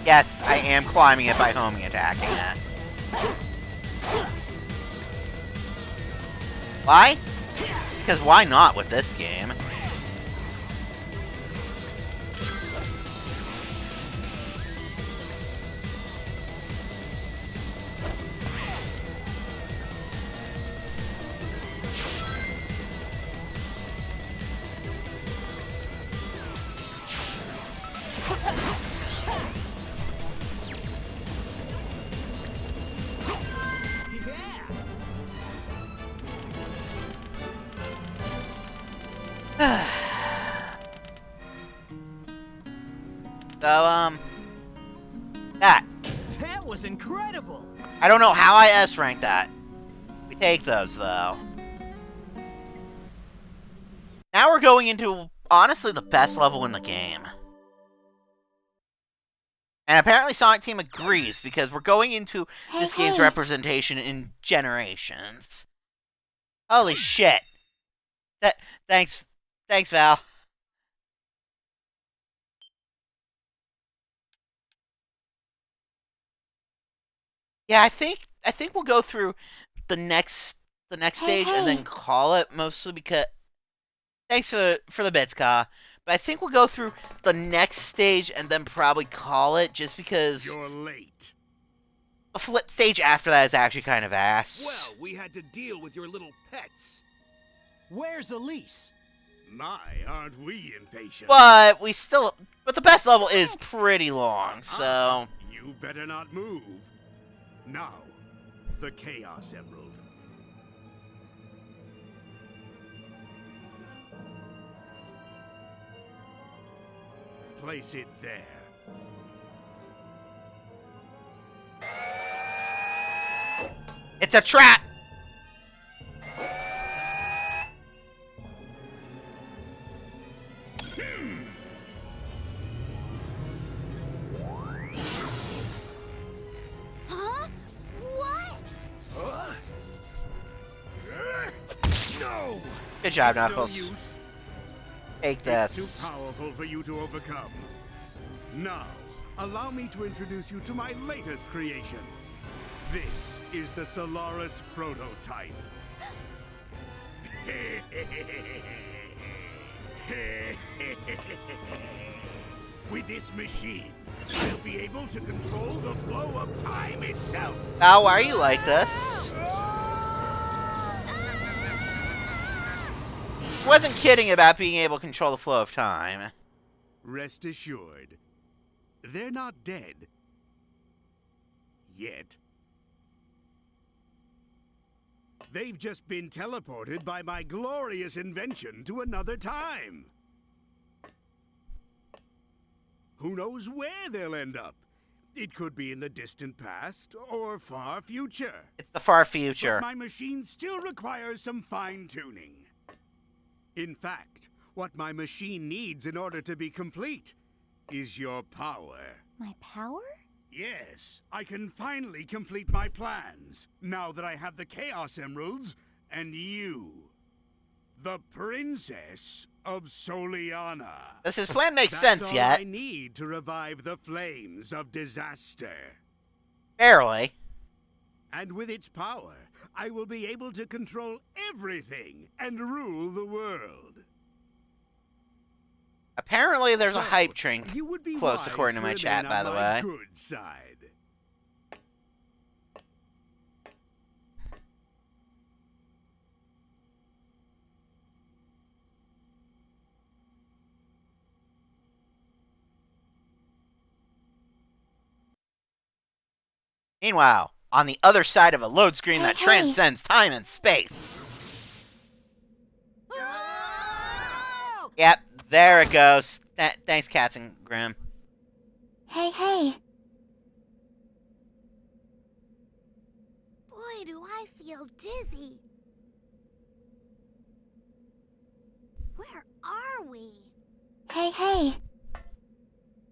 Yes, I am climbing it by homing attacking it. Why? Because why not with this game? So, that. That was incredible! I don't know how I S-ranked that. We take those, though. Now we're going into, honestly, the best level in the game. And apparently Sonic Team agrees, because we're going into this game's representation in generations. Holy shit. Thanks, Val. Yeah, I think we'll go through the next stage and then call it, mostly because thanks for the bits, Ka. But I think we'll go through the next stage and then probably call it, just because You're late. the stage after that is actually kind of ass. Well, we had to deal with your little pets. Where's Elise? My, aren't we impatient? But the best level is pretty long, so You better not move. Now, the Chaos Emerald. Place it there. it's a trap. Huh? What? No! Good job, It's no Knuckles. use. Take It's this. too powerful for you to overcome. Now, allow me to introduce you to my latest creation. This is the Solaris prototype. With this machine, we'll be able to control the flow of time itself. Val, why are you like this? Wasn't kidding about being able to control the flow of time. Rest assured, they're not dead. Yet. They've just been teleported by my glorious invention to another time. Who knows where they'll end up? It could be in the distant past or far future. It's the far But future. my machine still requires some fine-tuning. In fact, what my machine needs in order to be complete is your power. My power? Yes, I can finally complete my plans, now that I have the Chaos Emeralds and you. The Princess of Soliana. Does his plan make That's sense all yet? I need to revive the flames of disaster. Barely. And with its power, I will be able to control everything and rule the world. Apparently there's a So, hype train you would be close wise according to my remain chat, on by the my way. Good side. Meanwhile, on the other side of a load screen that transcends time and space. Yep, there it goes. Thanks, Cats and Grim. Hey. Boy, do I feel dizzy. Where are we? Hey.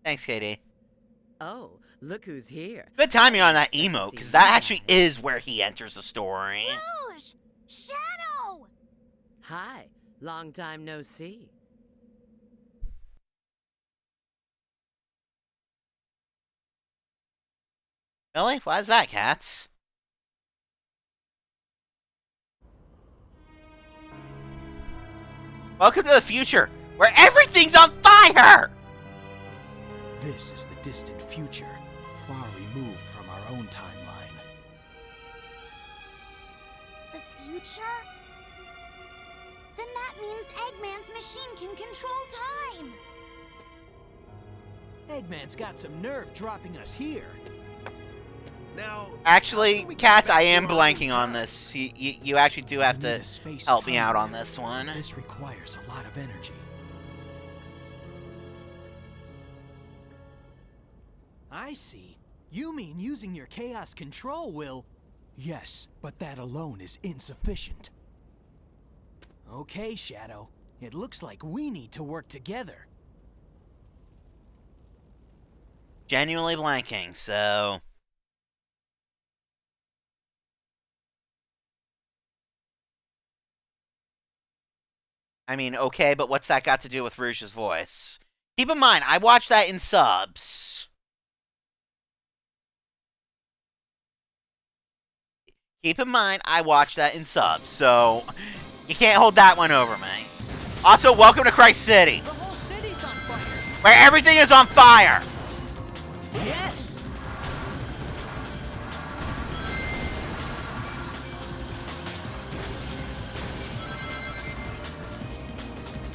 Thanks, Katie. Oh, look who's here. Good timing on that Expect to emote, see because you that actually guys. is where he enters the story. Rouge! Shadow! Hi, long time no see. Really? Why is that, Cats? Welcome to the future, where everything's on fire! This is the distant future, far removed from our own timeline. The future? Then that means Eggman's machine can control time! Eggman's got some nerve dropping us here. Now, Actually, how can we get Cats, back I to am our own blanking on time? this. You actually do have You need to a space help me time out on rail. this one. This requires a lot of energy. I see. You mean using your chaos control will... Yes, but that alone is insufficient. Okay, Shadow. It looks like we need to work together. Genuinely blanking, so... I mean, okay, but what's that got to do with Rouge's voice? Keep in mind, I watched that in subs. Keep in mind, I watched that in subs, so you can't hold that one over me. Also, welcome to Christ City, The whole city's on fire. where everything is on fire. Yes.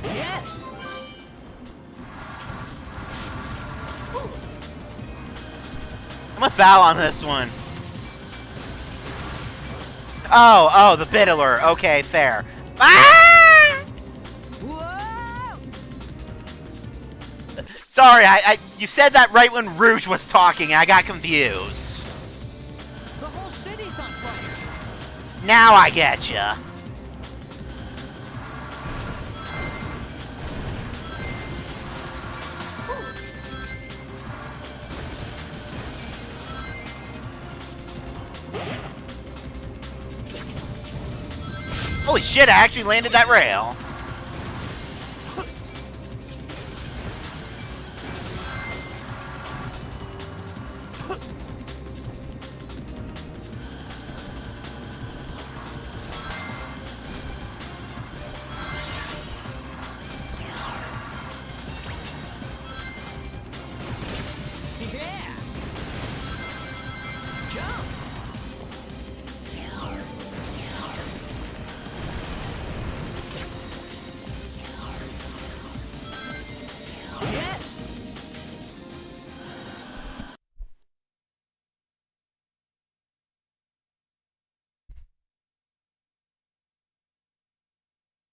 Yes. I'm a foul on this one. Oh, the bit alert. Okay, fair. Ah! Whoa! Sorry, you said that right when Rouge was talking. I got confused. The whole city's on fire. Now I get ya. Holy shit, I actually landed that rail. Yeah. Jump. Yes.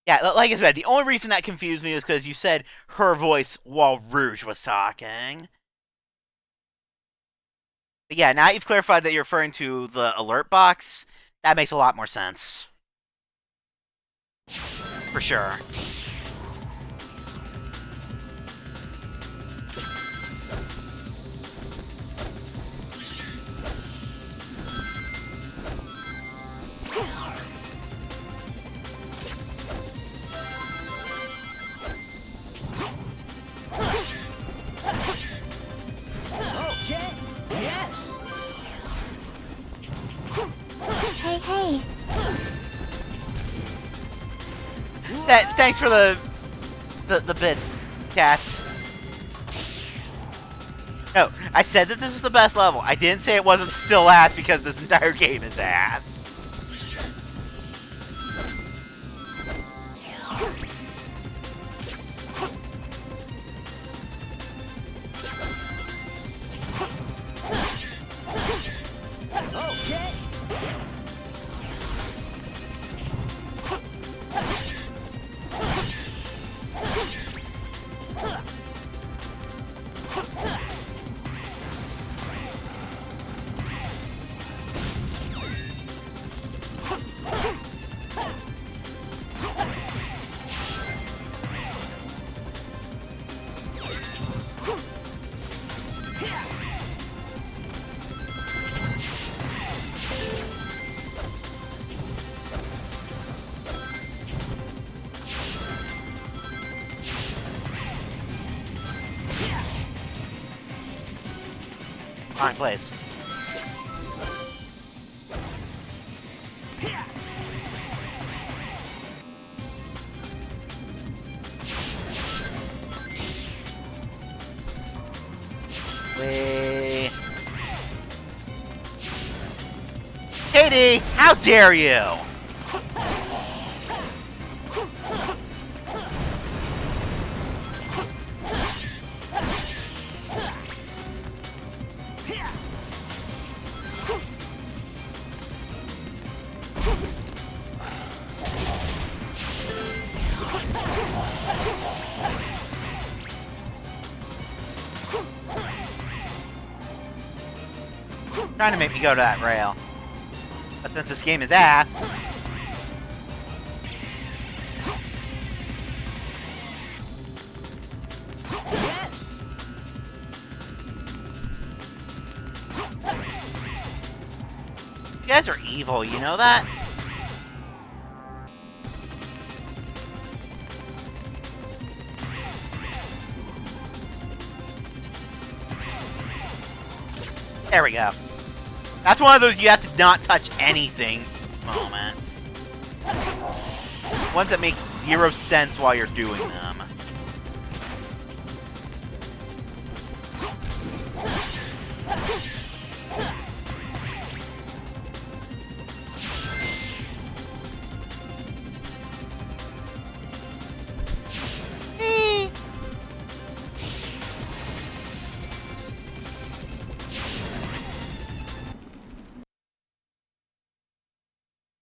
Yeah, like I said, the only reason that confused me was because you said her voice while Rouge was talking. But yeah, now you've clarified that you're referring to the alert box. That makes a lot more sense. For sure. Okay. Yes. Hey. Thanks for the bits, Cats. No, I said that this is the best level. I didn't say it wasn't still ass because this entire game is ass. Okay. Fine, please. Wait. Katie, how dare you? Trying to make me go to that rail. But since this game is ass... Yes! You guys are evil, you know that? There we go. That's one of those you have to not touch anything moments. Ones that make zero sense while you're doing them.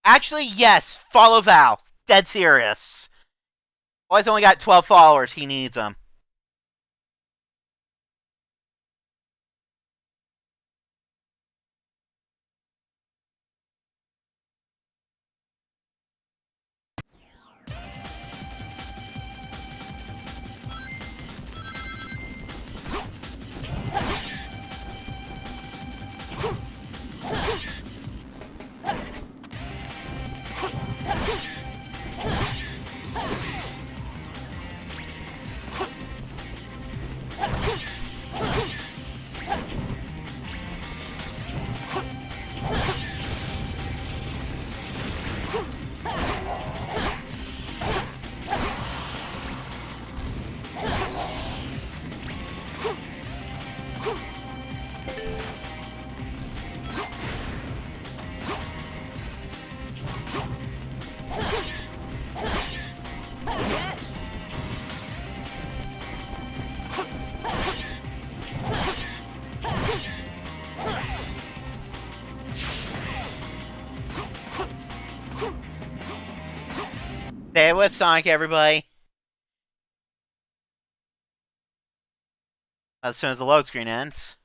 Actually, yes, follow Val. Dead serious. Well, he's only got 12 followers. He needs them. Yes! Stay with Sonic, everybody. As soon as the load screen ends.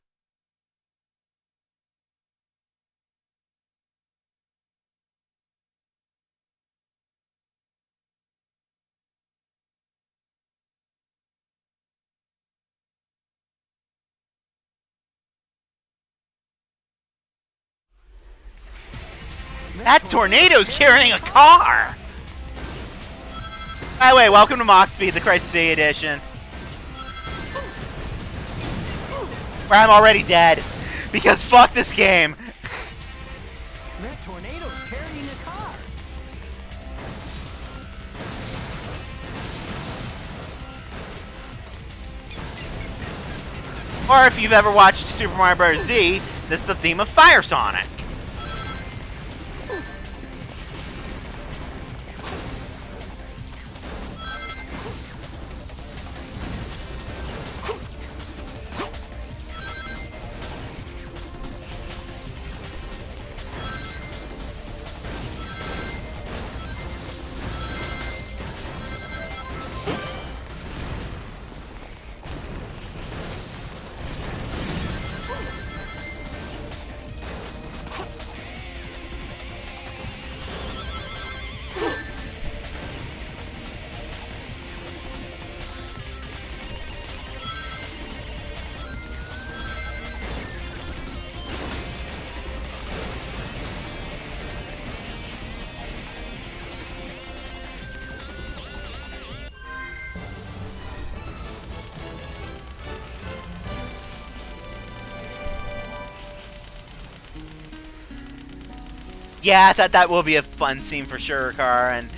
That tornado's carrying a car! By the way, welcome to Mock Speed, the Crisis A edition. Where I'm already dead. Because fuck this game. That tornado's carrying a car. Or if you've ever watched Super Mario Bros. Z, this is the theme of Fire Sonic. Yeah, I thought that will be a fun scene for sure, Car, and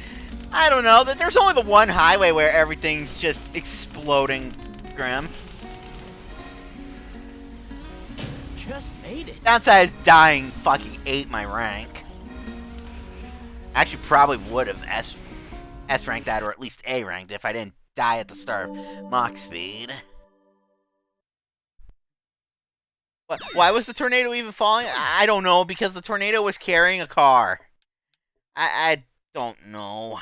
I don't know, that there's only the one highway where everything's just exploding grim. Just made it. Downside is dying fucking ate my rank. Actually probably would have S ranked that, or at least A ranked, if I didn't die at the start of Mach Speed. Why was the tornado even falling? I don't know, because the tornado was carrying a car. I don't know.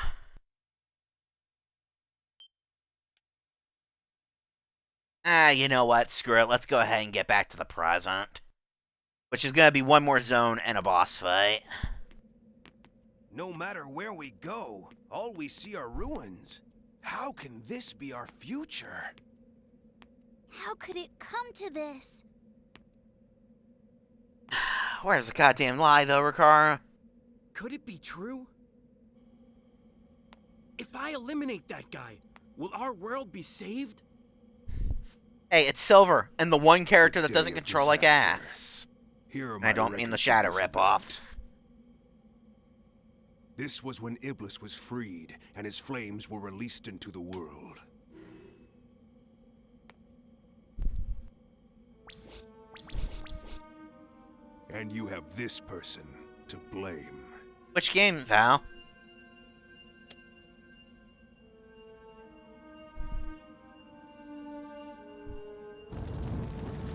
You know what? Screw it. Let's go ahead and get back to the present. Which is going to be one more zone and a boss fight. No matter where we go, all we see are ruins. How can this be our future? How could it come to this? Where's the goddamn lie, though, Rikara? Could it be true? If I eliminate that guy, will our world be saved? Hey, it's Silver, and the one character that Day doesn't of control like disaster. ass. Here are And I don't my mean the records shadow of this ripoff. event. This was when Iblis was freed, and his flames were released into the world. And you have this person to blame. Which game, Val?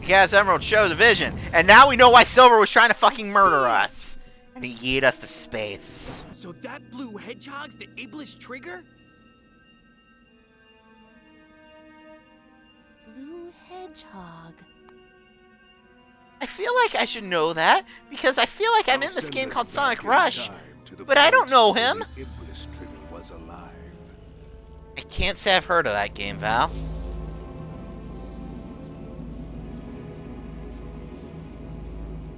Gas Emerald shows a vision, and now we know why Silver was trying to fucking murder us. And he yeeted us to space. So that blue hedgehog's the Iblis trigger? Blue Hedgehog. I feel like I should know that, because I feel like I'm in I'll this send game us called back Sonic in Rush, time to the but I don't point know where him. the Iblis trigger was alive. I can't say I've heard of that game, Val.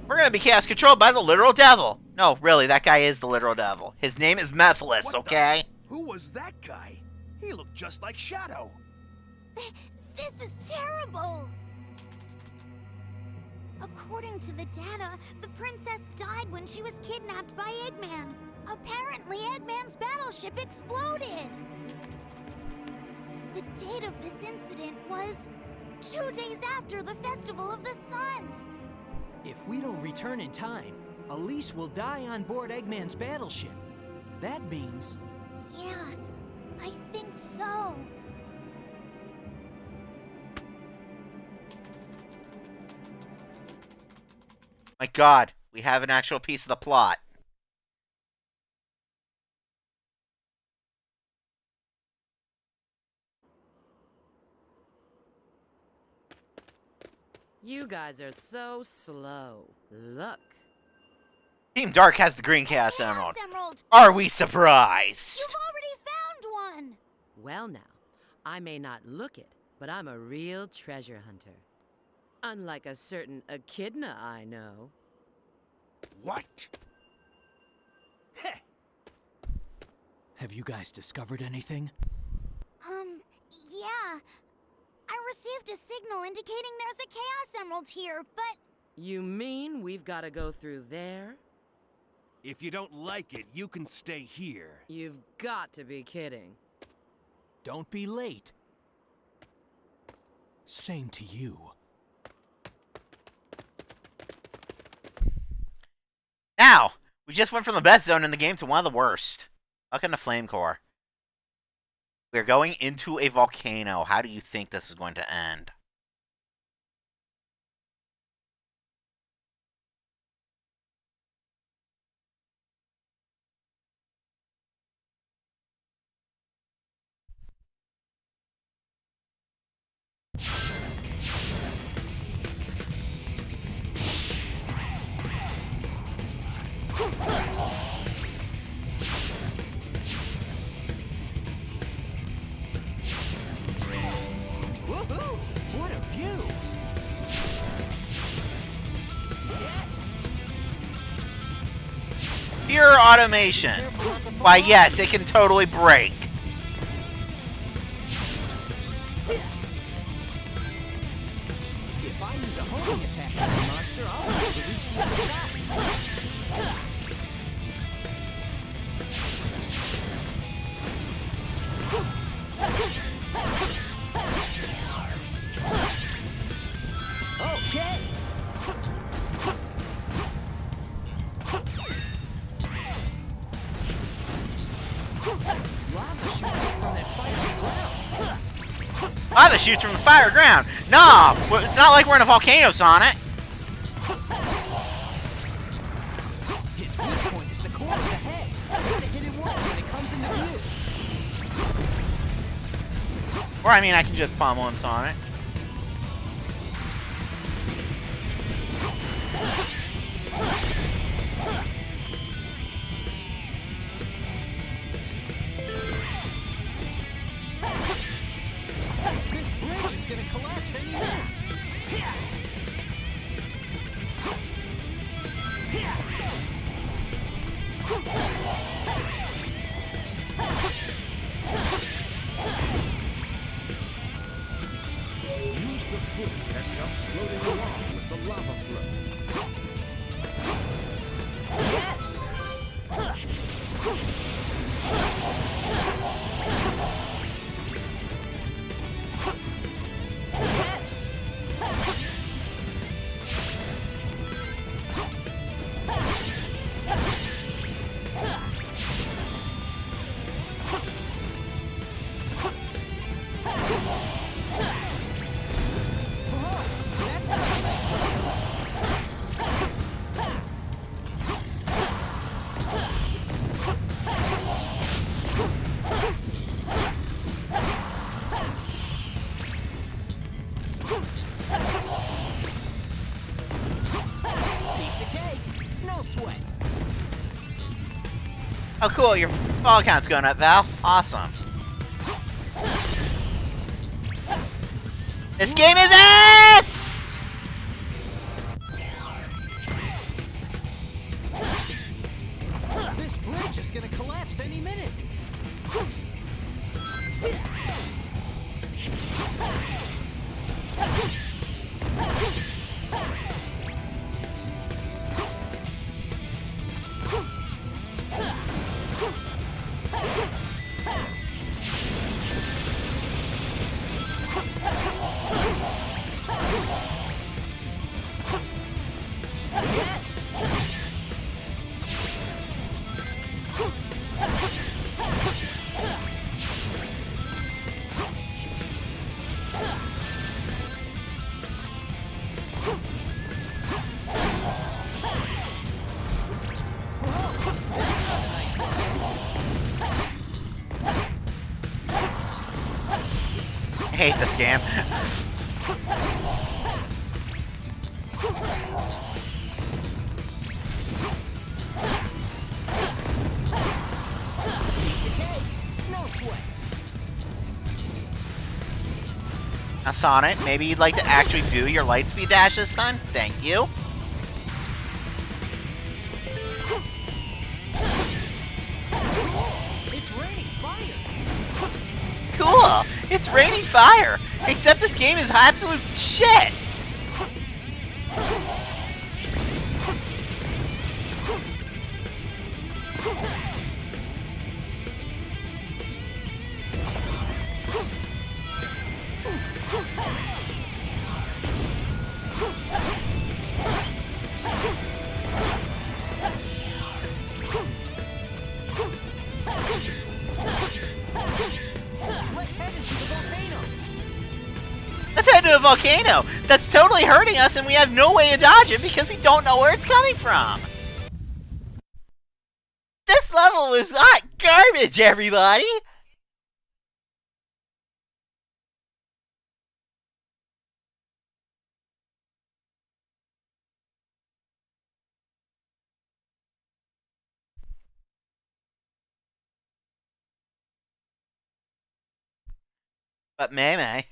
We're gonna be chaos controlled by the literal devil. No, really, that guy is the literal devil. His name is Mephiles, What the- okay? Who was that guy? He looked just like Shadow. This is terrible! According to the data, the princess died when she was kidnapped by Eggman. Apparently, Eggman's battleship exploded. The date of this incident was 2 days after the Festival of the Sun. If we don't return in time, Elise will die on board Eggman's battleship. That means... Yeah, I think so. My god, we have an actual piece of the plot. You guys are so slow. Look. Team Dark has the green Chaos Emerald. Emerald! Are we surprised? You've already found one! Well now, I may not look it, but I'm a real treasure hunter. Unlike a certain echidna I know. What? Heh. Have you guys discovered anything? Yeah. I received a signal indicating there's a Chaos Emerald here, but... You mean we've got to go through there? If you don't like it, you can stay here. You've got to be kidding. Don't be late. Same to you. Now, we just went from the best zone in the game to one of the worst. Welcome to Flame Core. We're going into a volcano. How do you think this is going to end? Woohoo! What a view! Yes! Pure automation. Why, yes, it can totally break. If I use a homing attack on the monster, I'll be able to reach the other side. Okay. Lava shoots up from that fiery ground. Lava shoots from the fire ground. Nah, it's not like we're in a volcano, Sonic. His weak point is the core of the head. Gotta hit it once when it comes into view. Or, I mean, I can just pummel him, Sonic. This bridge is gonna collapse any minute. Use the foot that comes floating along with the lava flow. Yes! Yes! Whoa, that's a nice one. Piece of cake, no sweat. Oh, cool. Your fall count's going up, Val. Awesome. This game is it! This bridge is gonna collapse any minute. Yes! I hate this game. Piece of cake, no sweat. Now, Sonic, maybe you'd like to actually do your lightspeed dash this time? Thank you. It's raining fire. Cool! It's raining fire! Except this game is absolute shit! Let's head into the volcano. Let's head to a volcano that's totally hurting us and we have no way to dodge it because we don't know where it's coming from! This level is hot garbage, everybody! But May.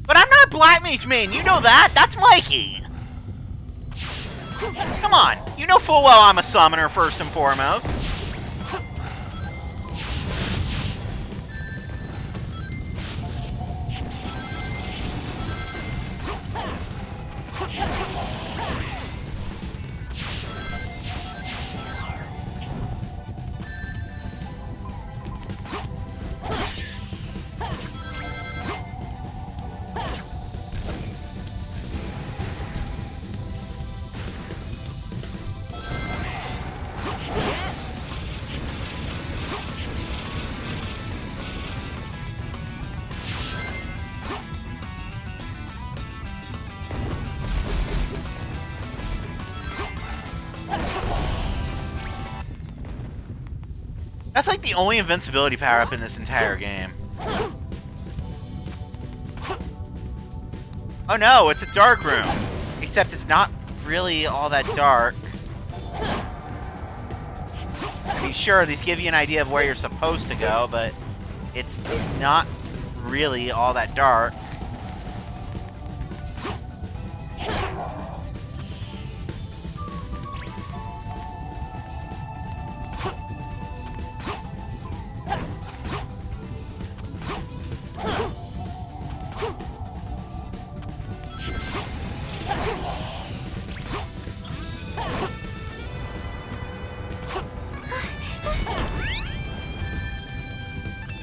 But I'm not Black Mage Main, you know that! That's Mikey! Come on, you know full well I'm a summoner first and foremost. Yes! That's like the only invincibility power-up in this entire game. Oh no, it's a dark room. Except it's not really all that dark. I mean, sure, these give you an idea of where you're supposed to go, but it's not really all that dark.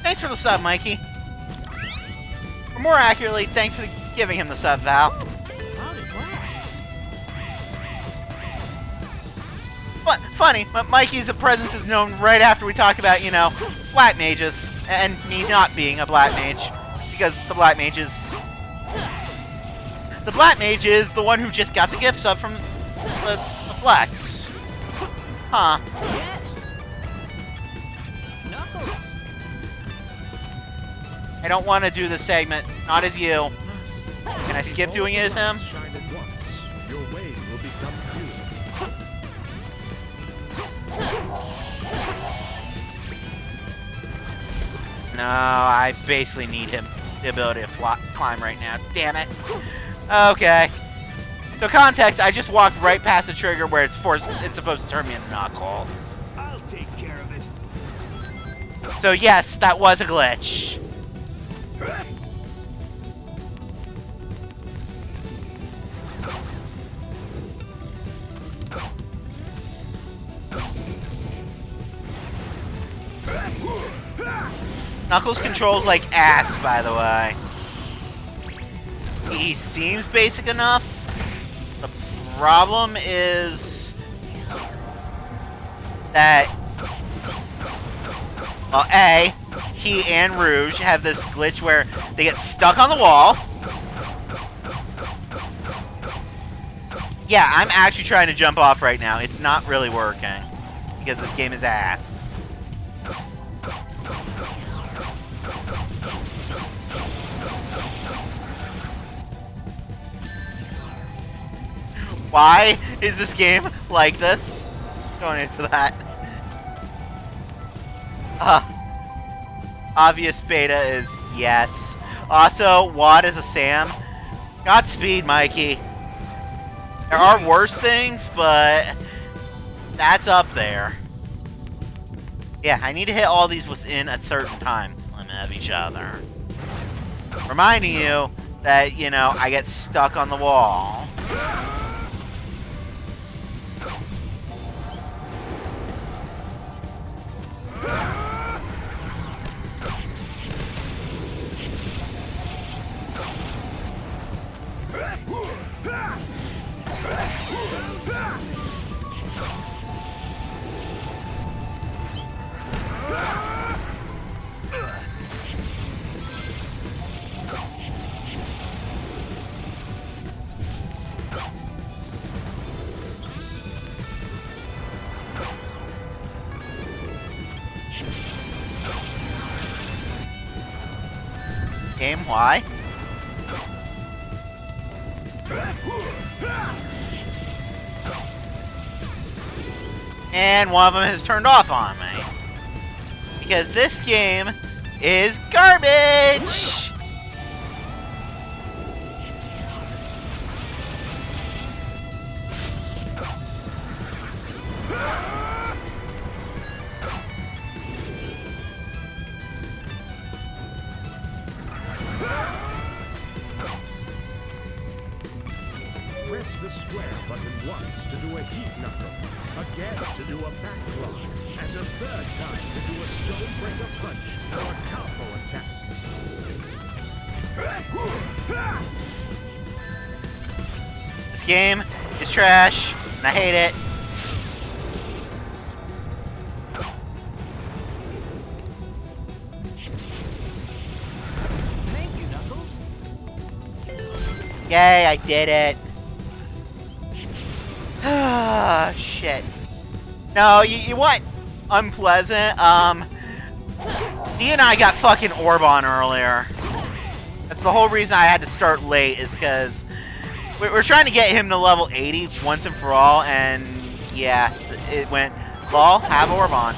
Thanks for the sub, Mikey. Or more accurately, thanks for giving him the sub, Val. Funny, but Mikey's presence is known right after we talk about, you know, black mages. And me not being a black mage. Because the black mage is... The black mage is the one who just got the gift sub from the Flex. Huh. Yes. Knuckles. I don't want to do this segment. Not as you. Can I skip doing it as him? Shine at once. Your way will become clear. No, I basically need him. The ability to climb right now. Damn it. Okay. So context, I just walked right past the trigger where it's supposed to turn me into Knuckles. I'll take care of it. So yes, that was a glitch. Knuckles controls like ass, by the way. He seems basic enough. The problem is that, well, A, he and Rouge have this glitch where they get stuck on the wall. Yeah, I'm actually trying to jump off right now. It's not really working because this game is ass. Why is this game like this? Don't answer that. Obvious beta is yes. Also, Wad is a Sam. Godspeed, Mikey. There are worse things, but that's up there. Yeah, I need to hit all these within a certain time limit of each other. Reminding you that, you know, I get stuck on the wall. Game, why? And one of them has turned off on me. Because this game is garbage! Press the square button once to do a heat knuckle, again to do a back block, and a third time to do a stonebreaker punch or a combo attack. This game is trash, and I hate it. Thank you, Knuckles. Yay, I did it. Ah, shit. No, you want unpleasant? He and I got fucking orb on earlier. That's the whole reason I had to start late, is because we're trying to get him to level 80 once and for all, and yeah, it went, lol, have orb on.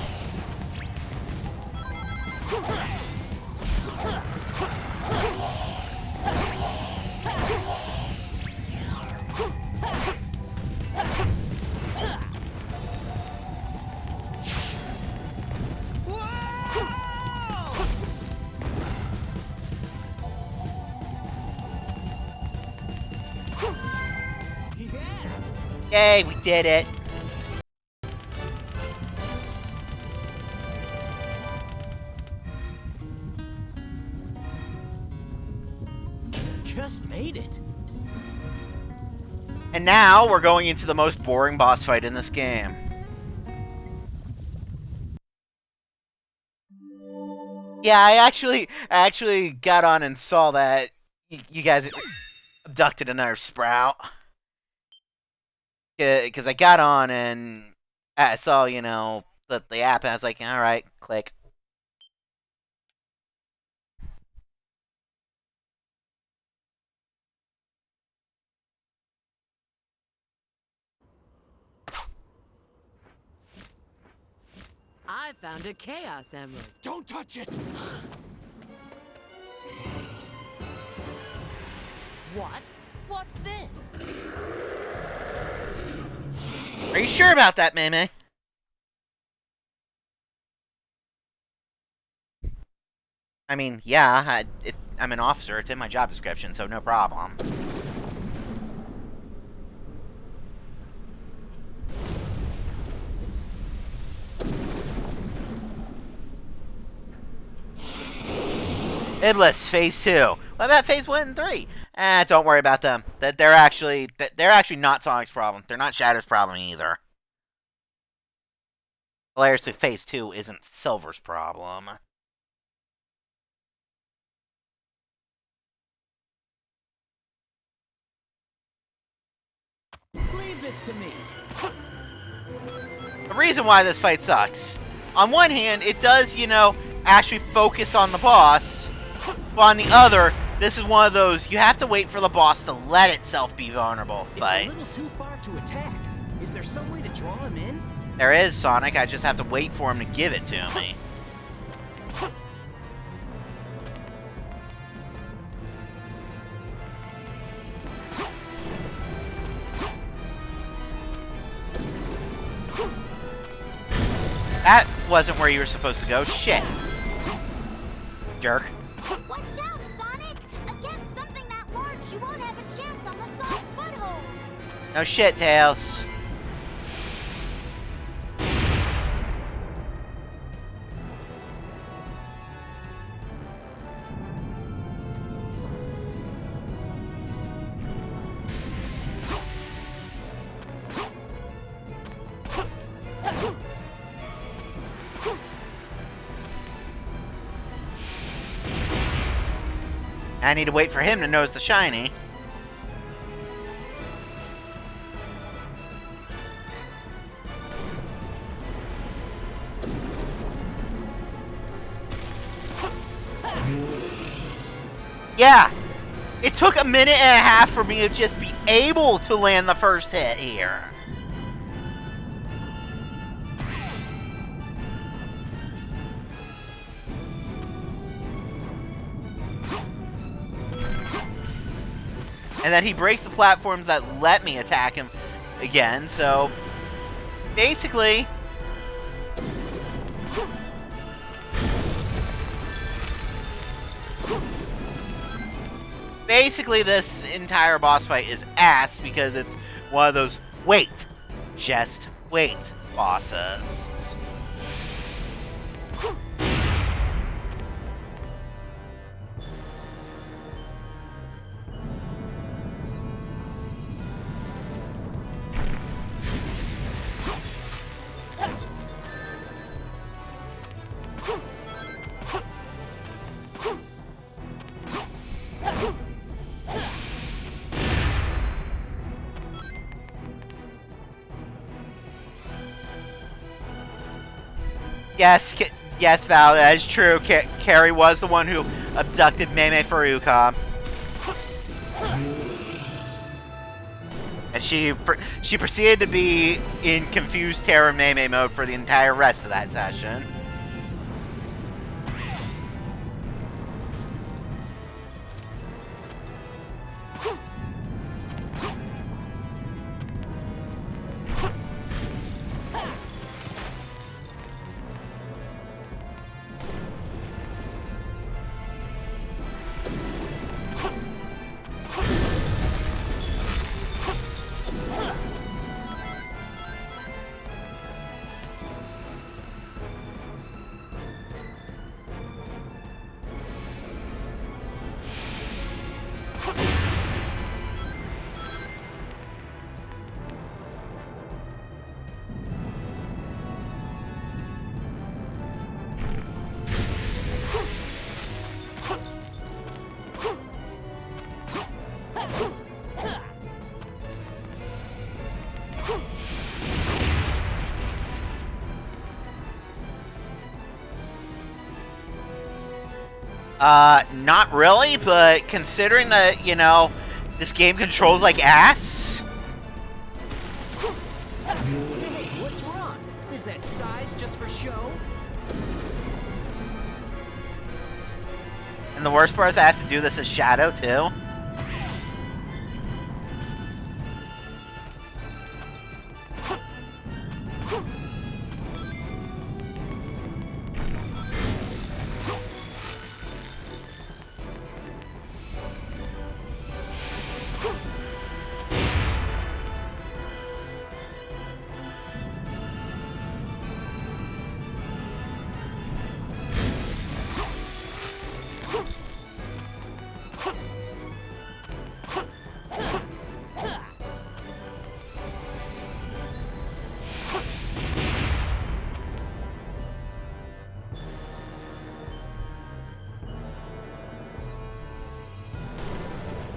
Yay, we did it. Just made it. And now we're going into the most boring boss fight in this game. Yeah, I actually got on and saw that you guys abducted another sprout. Because I got on and I saw, you know, the app, and I was like, alright, click. I found a Chaos Emerald. Don't touch it! What? What's this? Are you sure about that, Mei? I mean, yeah, I'm an officer. It's in my job description, so no problem. Iblis, Phase 2. What about Phase 1 and 3? Don't worry about them. They're actually not Sonic's problem. They're not Shadow's problem either. Hilariously, Phase 2 isn't Silver's problem. Leave this to me. The reason why this fight sucks. On one hand, it does, you know, actually focus on the boss. But on the other, this is one of those, you have to wait for the boss to let itself be vulnerable fights. It's a little too far to attack. Is there some way to draw him in? There is, Sonic. I just have to wait for him to give it to me. That wasn't where you were supposed to go. Shit. Jerk. Watch out, Sonic! Against something that large, you won't have a chance on the solid footholds. No shit, Tails. I need to wait for him to notice the shiny. Yeah! It took a minute and a half for me to just be able to land the first hit here. And then he breaks the platforms that let me attack him again, so basically this entire boss fight is ass because it's one of those wait, just wait bosses. Yes, Yes, Val, that is true. Carrie was the one who abducted Mei Furuka. And she proceeded to be in confused terror Mei mode for the entire rest of that session. Not really, but considering that, you know, this game controls like ass. Hey, what's wrong? Is that size just for show? And the worst part is I have to do this as Shadow, too.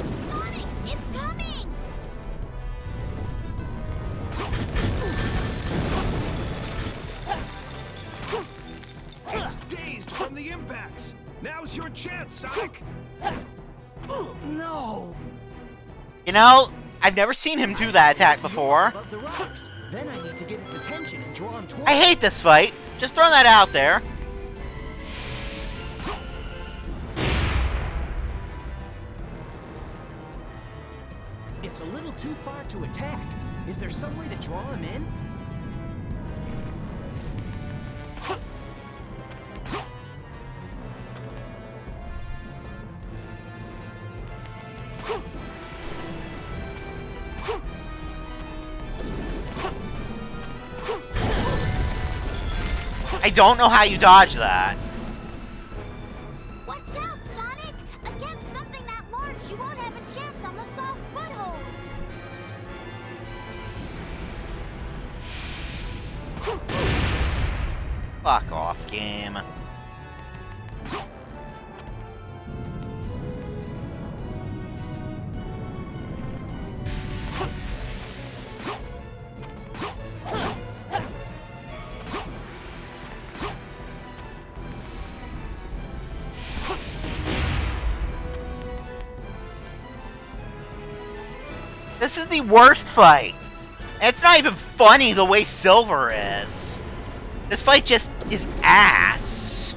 Sonic, it's coming! It's dazed from the impacts. Now's your chance, Sonic. No! You know, I've never seen him do that attack before. Above the rocks. Then I need to get his attention and draw him towards I hate this fight. Just throwing that out there. It's a little too far to attack. Is there some way to draw him in? I don't know how you dodge that. Watch out, Sonic! Against something that large, you won't have a chance on the soft footholds. Fuck off, game. This is the worst fight. And it's not even funny the way Silver is. This fight just is ass.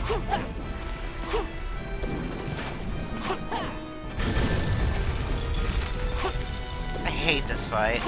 I hate this fight.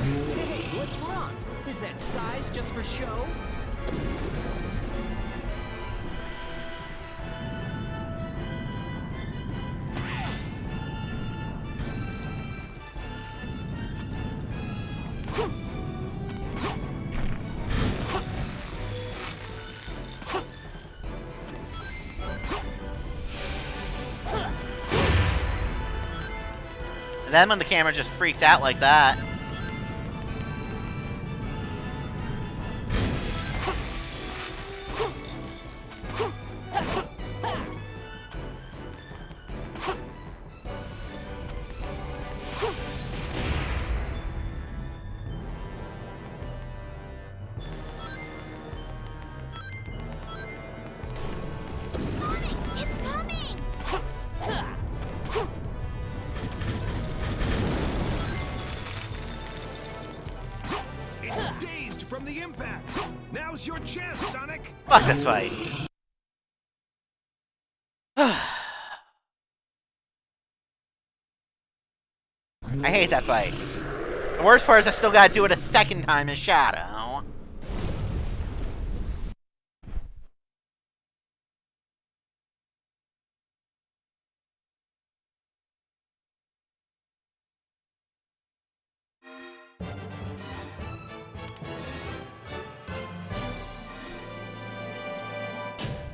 Hey, what's wrong? Is that size just for show? And then when the camera just freaks out like that. Sonic, it's coming! It's dazed from the impacts. Now's your chance, Sonic. Fuck this fight. I hate that fight. The worst part is I still gotta do it a second time in Shadow.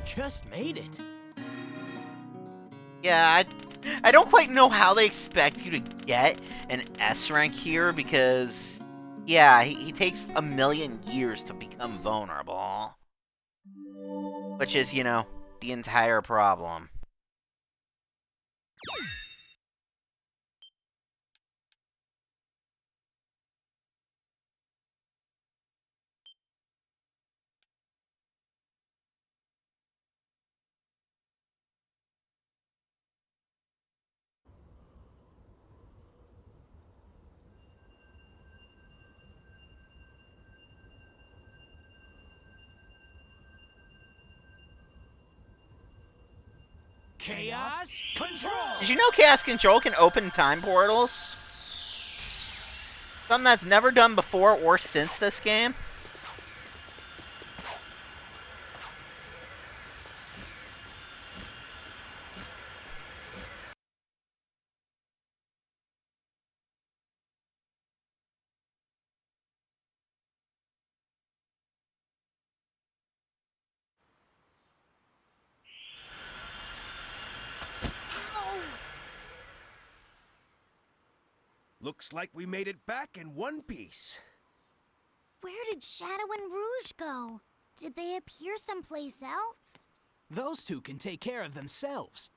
Just made it. Yeah, I don't quite know how they expect you to get an S rank here because, yeah, he takes 1,000,000 years to become vulnerable. Which is, you know, the entire problem. Chaos Control! Did you know Chaos Control can open time portals? Something that's never done before or since this game. Ow! Looks like we made it back in one piece. Where did Shadow and Rouge go? Did they appear someplace else? Those two can take care of themselves.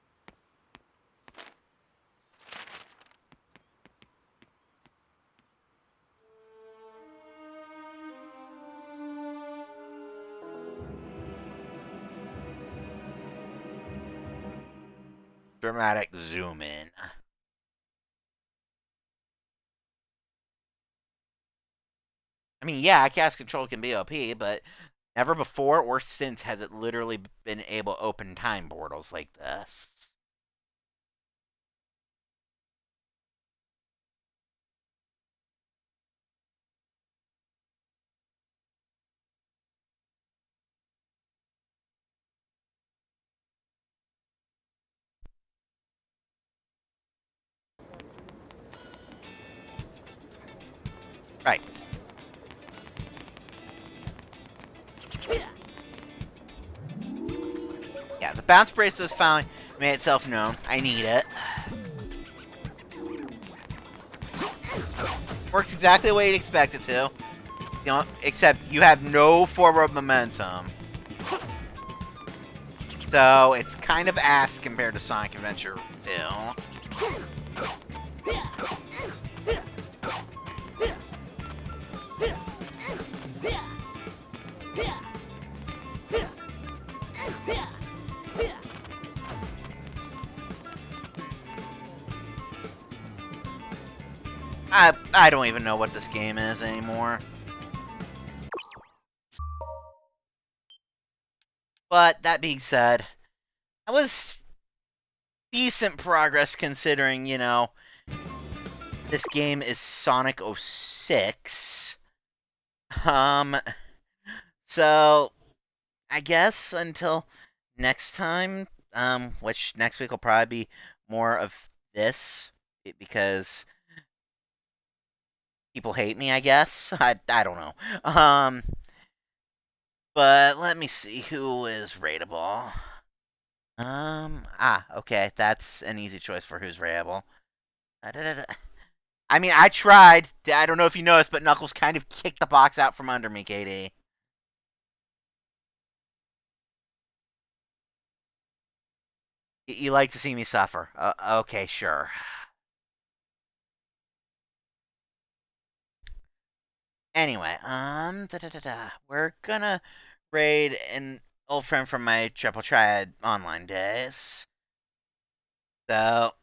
Dramatic zoom in. I mean, yeah, Chaos Control can be OP, but never before or since has it literally been able to open time portals like this. Right. bounce bracelet has finally made itself known. I need it. Works exactly the way you'd expect it to. You know, except you have no forward momentum. So it's kind of ass compared to Sonic Adventure 2. I don't even know what this game is anymore. But that being said, that was decent progress considering, you know, this game is Sonic 06. So I guess until next time, which next week will probably be more of this because people hate me, I guess. I don't know. But let me see who is rateable. Okay, that's an easy choice for who's rateable. I mean, I tried. I don't know if you noticed, but Knuckles kind of kicked the box out from under me, KD. You like to see me suffer. Okay, sure. Anyway, we're gonna raid an old friend from my Triple Triad online days. So,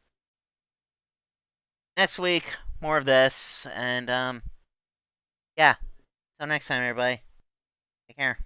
next week, more of this, and, yeah. Till next time, everybody. Take care.